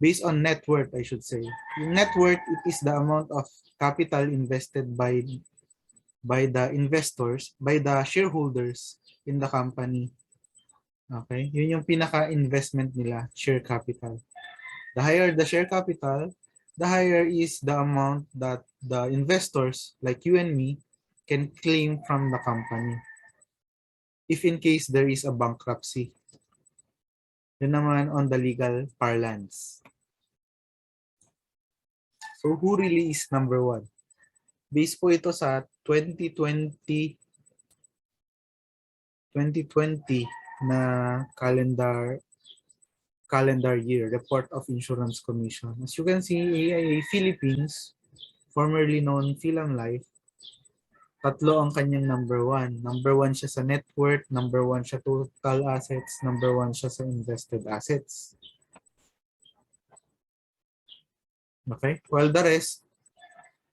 Based on net worth, I should say. Yung net worth, it is the amount of capital invested by the investors, by the shareholders in the company. Okay? Yun yung pinaka-investment nila, share capital. The higher the share capital, the higher is the amount that the investors, like you and me, can claim from the company. If in case there is a bankruptcy. Yun naman on the legal parlance. So who really is number 1? Based po ito sa 2020 na calendar year report of Insurance Commission. As you can see, AIA Philippines, formerly known Philam Life, tatlo ang kanyang number 1. Number 1 siya sa net worth, number 1 siya total assets, number 1 siya sa invested assets. Okay? While the rest,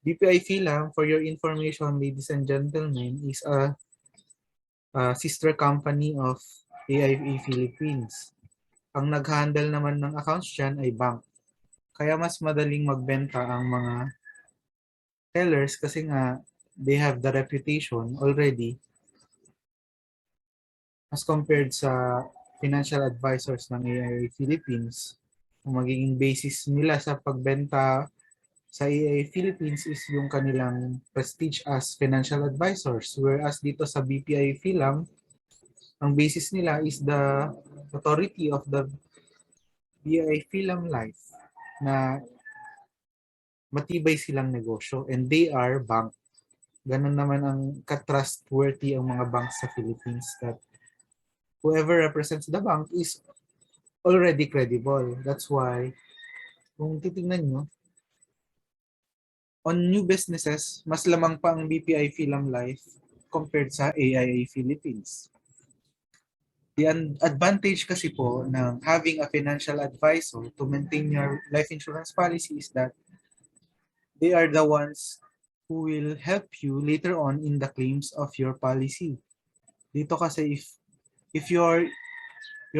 BPI Philam, for your information, ladies and gentlemen, is a sister company of AIA Philippines. Ang nag-handle naman ng accounts dyan ay bank. Kaya mas madaling magbenta ang mga sellers kasi nga they have the reputation already as compared sa financial advisors ng AIA Philippines. Ang magiging basis nila sa pagbenta sa AIA Philippines is yung kanilang prestige as financial advisors. Whereas dito sa BPI Philam, ang basis nila is the authority of the BPI Philam Life na matibay silang negosyo and they are bank. Ganun naman ang ka-trustworthy ang mga banks sa Philippines that whoever represents the bank is already credible. That's why, kung titingnan nyo, on new businesses, mas lamang pa ang BPI Philam Life compared sa AIA Philippines. The advantage kasi po ng having a financial advisor to maintain your life insurance policy is that they are the ones who will help you later on in the claims of your policy. Dito kasi if your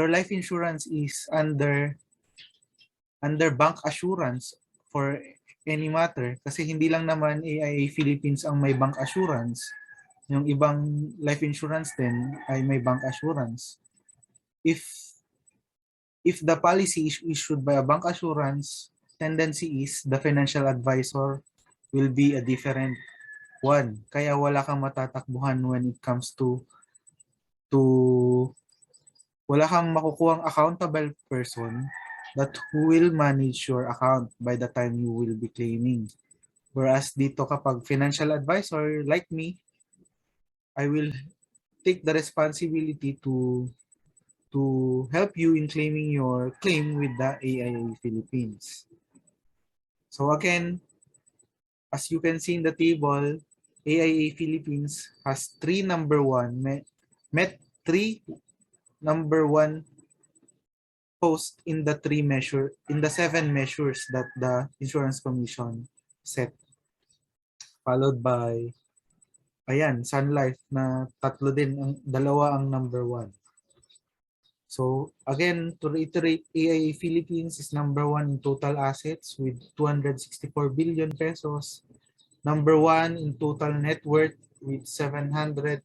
life insurance is under bank assurance for any matter, kasi hindi lang naman AIA Philippines ang may bank assurance, yung ibang life insurance din ay may bank assurance. If the policy is issued by a bank assurance, tendency is the financial advisor will be a different one. Kaya wala kang matatakbuhan when it comes to wala kang makukuhang accountable person that who will manage your account by the time you will be claiming. Whereas dito kapag financial advisor like me, I will take the responsibility to help you in claiming your claim with the AIA Philippines. So again, as you can see in the table, AIA Philippines has 3 number 1, met 3 number 1 post in the 7 measures that the Insurance Commission set. Followed by, ayan, Sun Life na 3 din, 2 ang number 1. So again, to reiterate, AIA Philippines is number one in total assets with 264 billion pesos. Number one in total net worth with 779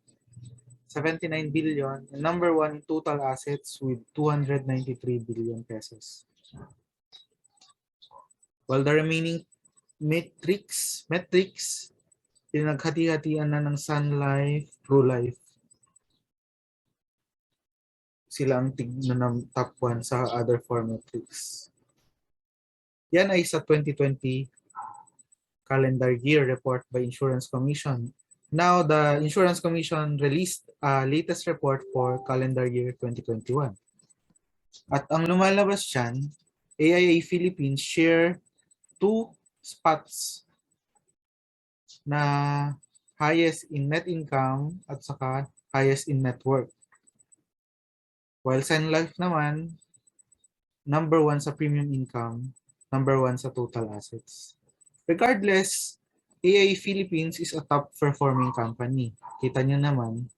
billion. And number one in total assets with 293 billion pesos. While the remaining metrics, pinaghati-hatian na ng Sun Life, Pro Life. Sila ang tignan ng top 1 sa other 4 metrics. Yan ay sa 2020 calendar year report by Insurance Commission. Now, the Insurance Commission released a latest report for calendar year 2021. At ang lumalabas dyan, AIA Philippines share 2 spots na highest in net income at saka highest in net worth. While Sun Life naman, number 1 sa premium income, number 1 sa total assets. Regardless, AIA Philippines is a top performing company. Kita nyo naman,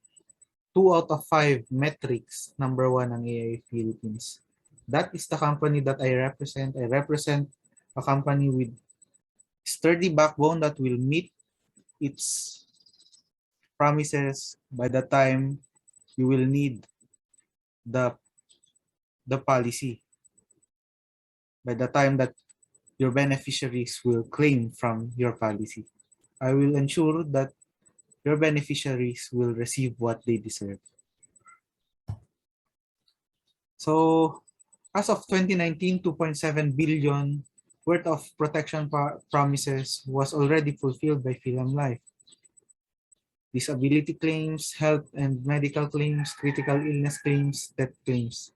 2 out of 5 metrics, number 1 ang AIA Philippines. That is the company that I represent. I represent a company with sturdy backbone that will meet its promises by the time you will need the policy, by the time that your beneficiaries will claim from your policy. I will ensure that your beneficiaries will receive what they deserve. So, as of 2019, 2.7 billion worth of protection promises was already fulfilled by Philippine Life. Disability claims, health and medical claims, critical illness claims, death claims.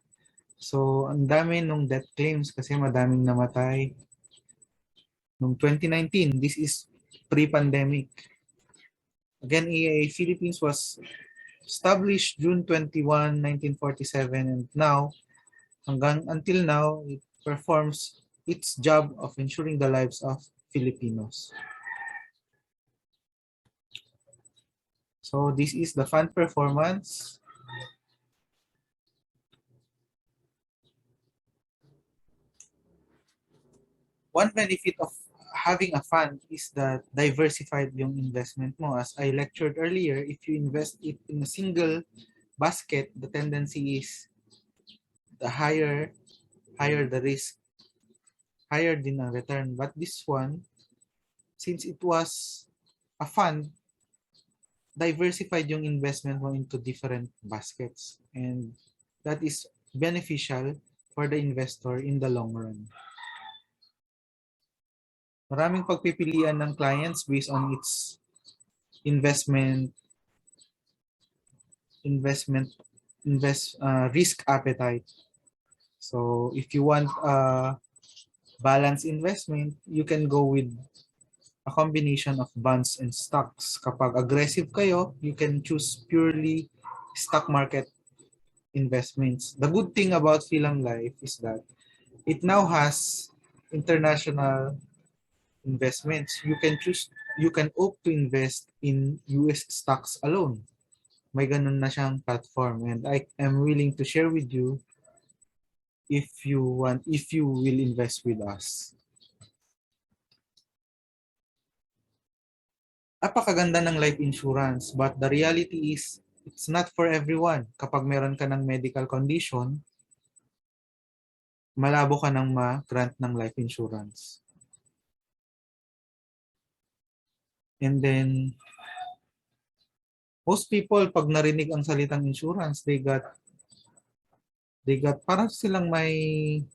So, ang dami nung death claims kasi madaming namatay. Noong 2019, this is pre-pandemic. Again, AIA Philippines was established June 21, 1947, and now, until now, it performs its job of ensuring the lives of Filipinos. So this is the fund performance. One benefit of having a fund is that diversified yung investment mo. As I lectured earlier, if you invest it in a single basket, the tendency is the higher the risk, higher din ang return. But this one, since it was a fund, diversified yung investment mo into different baskets. And that is beneficial for the investor in the long run. Maraming pagpipilian ng clients based on its risk appetite. So if you want a balanced investment, you can go with a combination of bonds and stocks. Kapag aggressive kayo, you can choose purely stock market investments. The good thing about Philippine Life is that it now has international investments. You can opt to invest in US stocks alone. May ganun na siyang platform, and I am willing to share with you if you will invest with us. Napakaganda ng life insurance, but the reality is it's not for everyone. Kapag meron ka ng medical condition, malabo ka nang ma-grant ng life insurance. And then, most people, pag narinig ang salitang insurance, they got parang silang may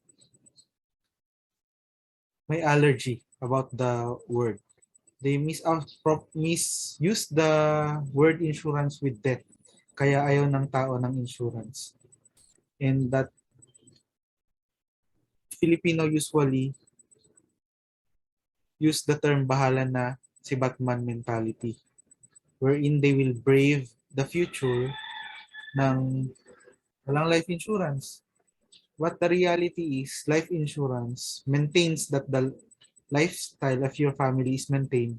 allergy about the word. They misuse the word insurance with death. Kaya ayaw ng tao ng insurance. And that Filipino usually use the term bahala na si Batman mentality, wherein they will brave the future ng walang life insurance. What the reality is, life insurance maintains that the lifestyle of your family is maintained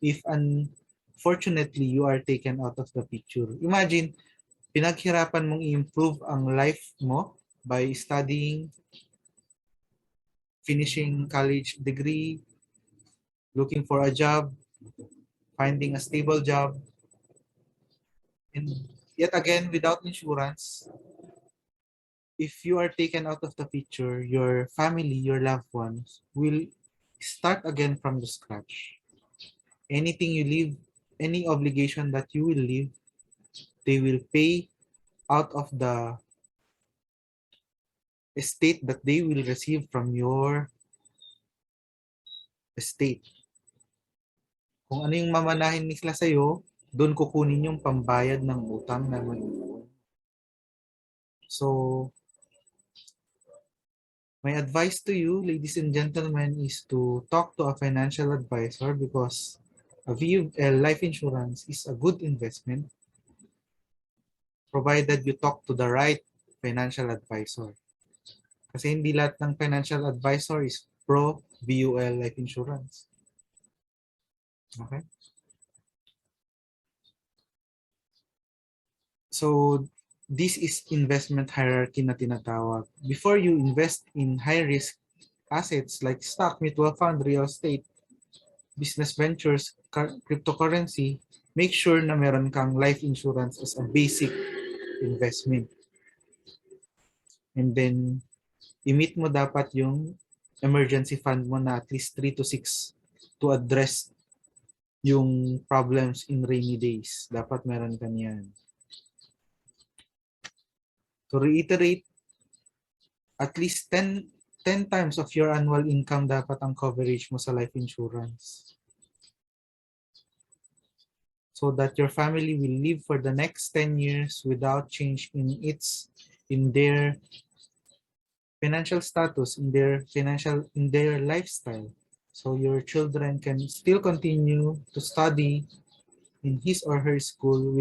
if unfortunately you are taken out of the picture. Imagine, pinaghirapan mong i-improve ang life mo by studying, finishing college degree, looking for a job, finding a stable job, and yet again, without insurance, if you are taken out of the picture, your family, your loved ones will start again from the scratch. Anything you leave, any obligation that you will leave, they will pay out of the estate that they will receive from your estate. Kung ano yung mamanahin nila sa'yo, doon kukunin yung pambayad ng utang na maiiwan. So, my advice to you, ladies and gentlemen, is to talk to a financial advisor because a life insurance is a good investment provided you talk to the right financial advisor. Kasi hindi lahat ng financial advisor is pro VUL life insurance. Okay? So, this is investment hierarchy na tinatawag. Before you invest in high-risk assets like stock, mutual fund, real estate, business ventures, cryptocurrency, make sure na meron kang life insurance as a basic investment. And then, i-meet mo dapat yung emergency fund mo na at least 3 to 6 to address yung problems in rainy days. Dapat meron ka niyan. To reiterate, at least 10 times of your annual income dapat ang coverage mo sa life insurance. So that your family will live for the next 10 years without change in their financial status, in their lifestyle. So your children can still continue to study in his or her school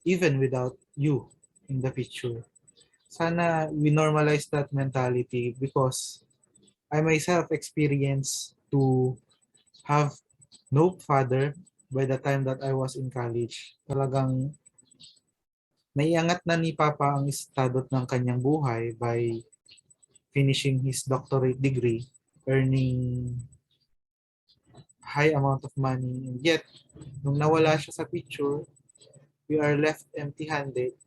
even without you in the future. Sana we normalize that mentality because I myself experienced to have no father by the time that I was in college. Talagang naiangat na ni Papa ang estado ng kanyang buhay by finishing his doctorate degree, earning high amount of money. And yet, nung nawala siya sa picture, we are left empty-handed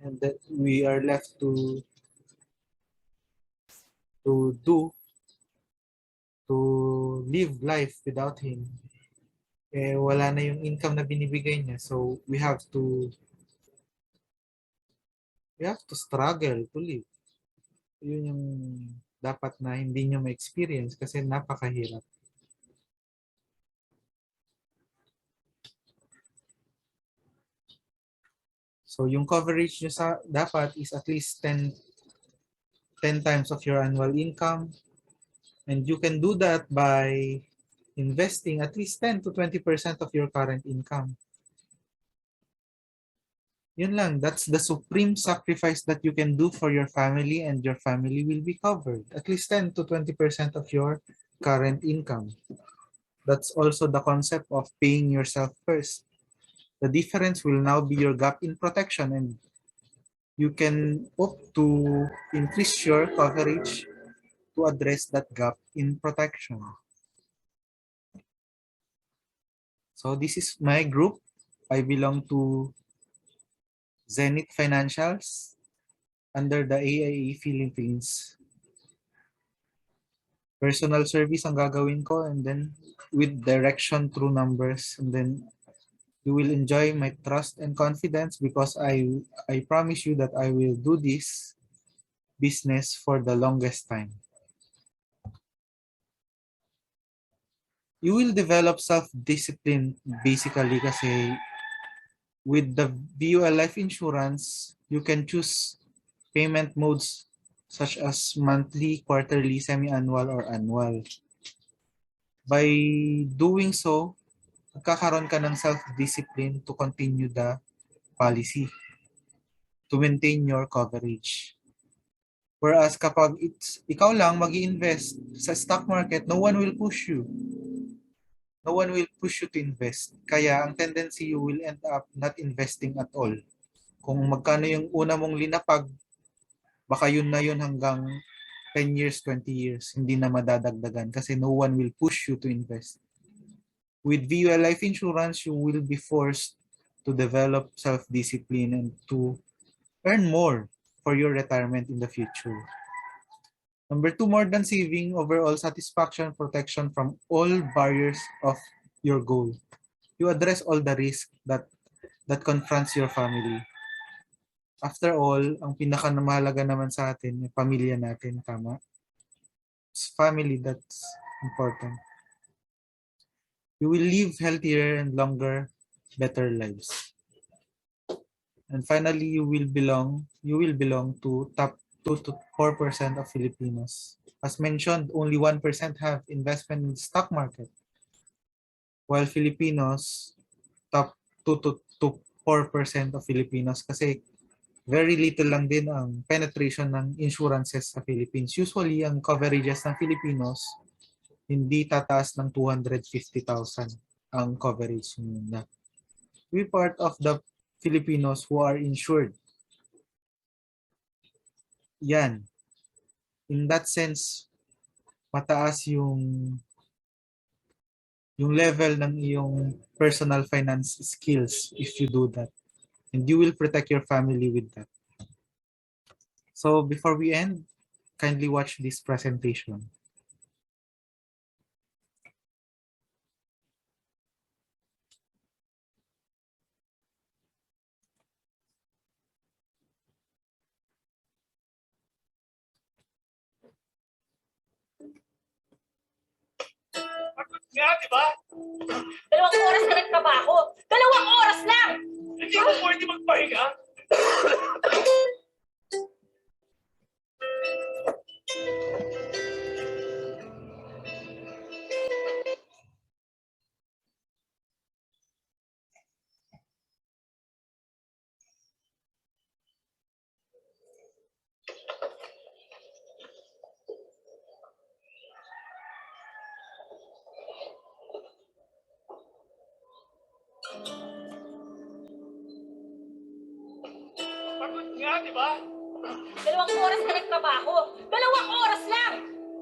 and that we are left to live life without him. Wala na yung income na binibigay niya. So we have to struggle to live. Yun yung dapat na hindi nyo ma-experience kasi napakahirap. So yung coverage nyo dapat is at least 10 times of your annual income. And you can do that by investing at least 10 to 20% of your current income. Yun lang, that's the supreme sacrifice that you can do for your family and your family will be covered. At least 10 to 20% of your current income. That's also the concept of paying yourself first. The difference will now be your gap in protection and you can opt to increase your coverage to address that gap in protection. So this is my group. I belong to Zenith Financials under the AIA Philippines. Personal service ang gagawin ko and then with direction through numbers and then you will enjoy my trust and confidence because I promise you that I will do this business for the longest time. You will develop self-discipline basically kasi with the VUL life insurance, you can choose payment modes such as monthly, quarterly, semi-annual, or annual. By doing so, magkakaroon ka ng self-discipline to continue the policy, to maintain your coverage. Whereas kapag ikaw lang mag-i-invest sa stock market, no one will push you. No one will push you to invest. Kaya ang tendency, you will end up not investing at all. Kung magkano yung una mong linapag, baka yun na yun hanggang 10 years, 20 years, hindi na madadagdagan kasi no one will push you to invest. With VUL Life Insurance, you will be forced to develop self-discipline and to earn more for your retirement in the future. Number 2, more than saving, overall satisfaction, protection from all barriers of your goal. You address all the risk that confronts your family. After all, ang pinakamahalaga naman sa atin, yung pamilya natin, tama? It's family that's important. You will live healthier and longer, better lives. And finally, you will belong to top 2 to 4% of Filipinos. As mentioned, only 1% have investment in the stock market. While Filipinos, top 2 to 4% of Filipinos kasi very little lang din ang penetration ng insurances sa Philippines. Usually, ang coverages ng Filipinos hindi tataas ng 250,000 ang coverage na. We part of the Filipinos who are insured. Yan. In that sense, mataas yung level ng iyong personal finance skills if you do that. And you will protect your family with that. So before we end, kindly watch this presentation. Nga, di ba? 2 oras na nagtrabaho. 2 oras lang! Hindi mo pwede magpahinga? Pagod nga, di ba? 2 oras na nagtrabaho. 2 oras lang!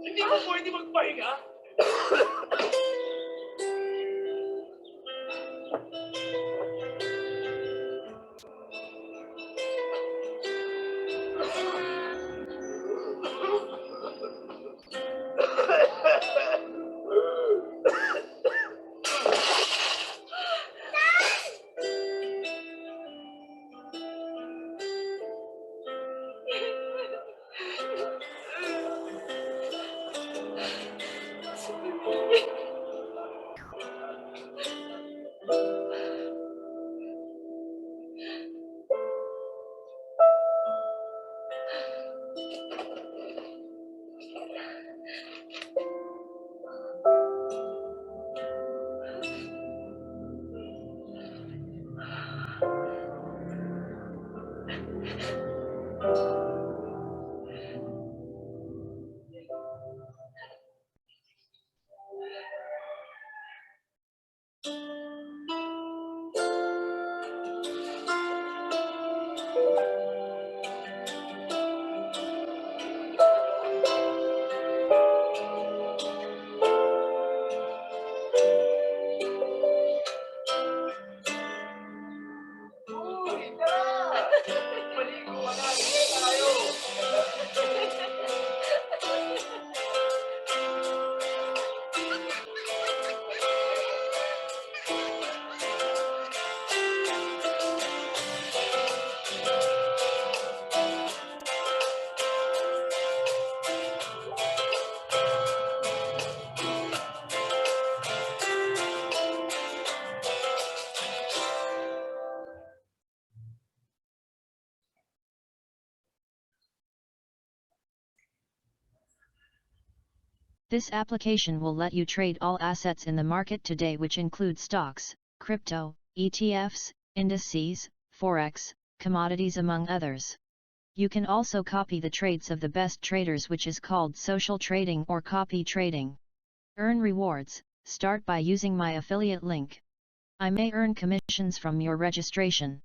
Hindi mo pwede magpahinga? This application will let you trade all assets in the market today, which include stocks, crypto, ETFs, indices, forex, commodities, among others. You can also copy the trades of the best traders, which is called social trading or copy trading. Earn rewards, Start by using my affiliate link. I may earn commissions from your registration.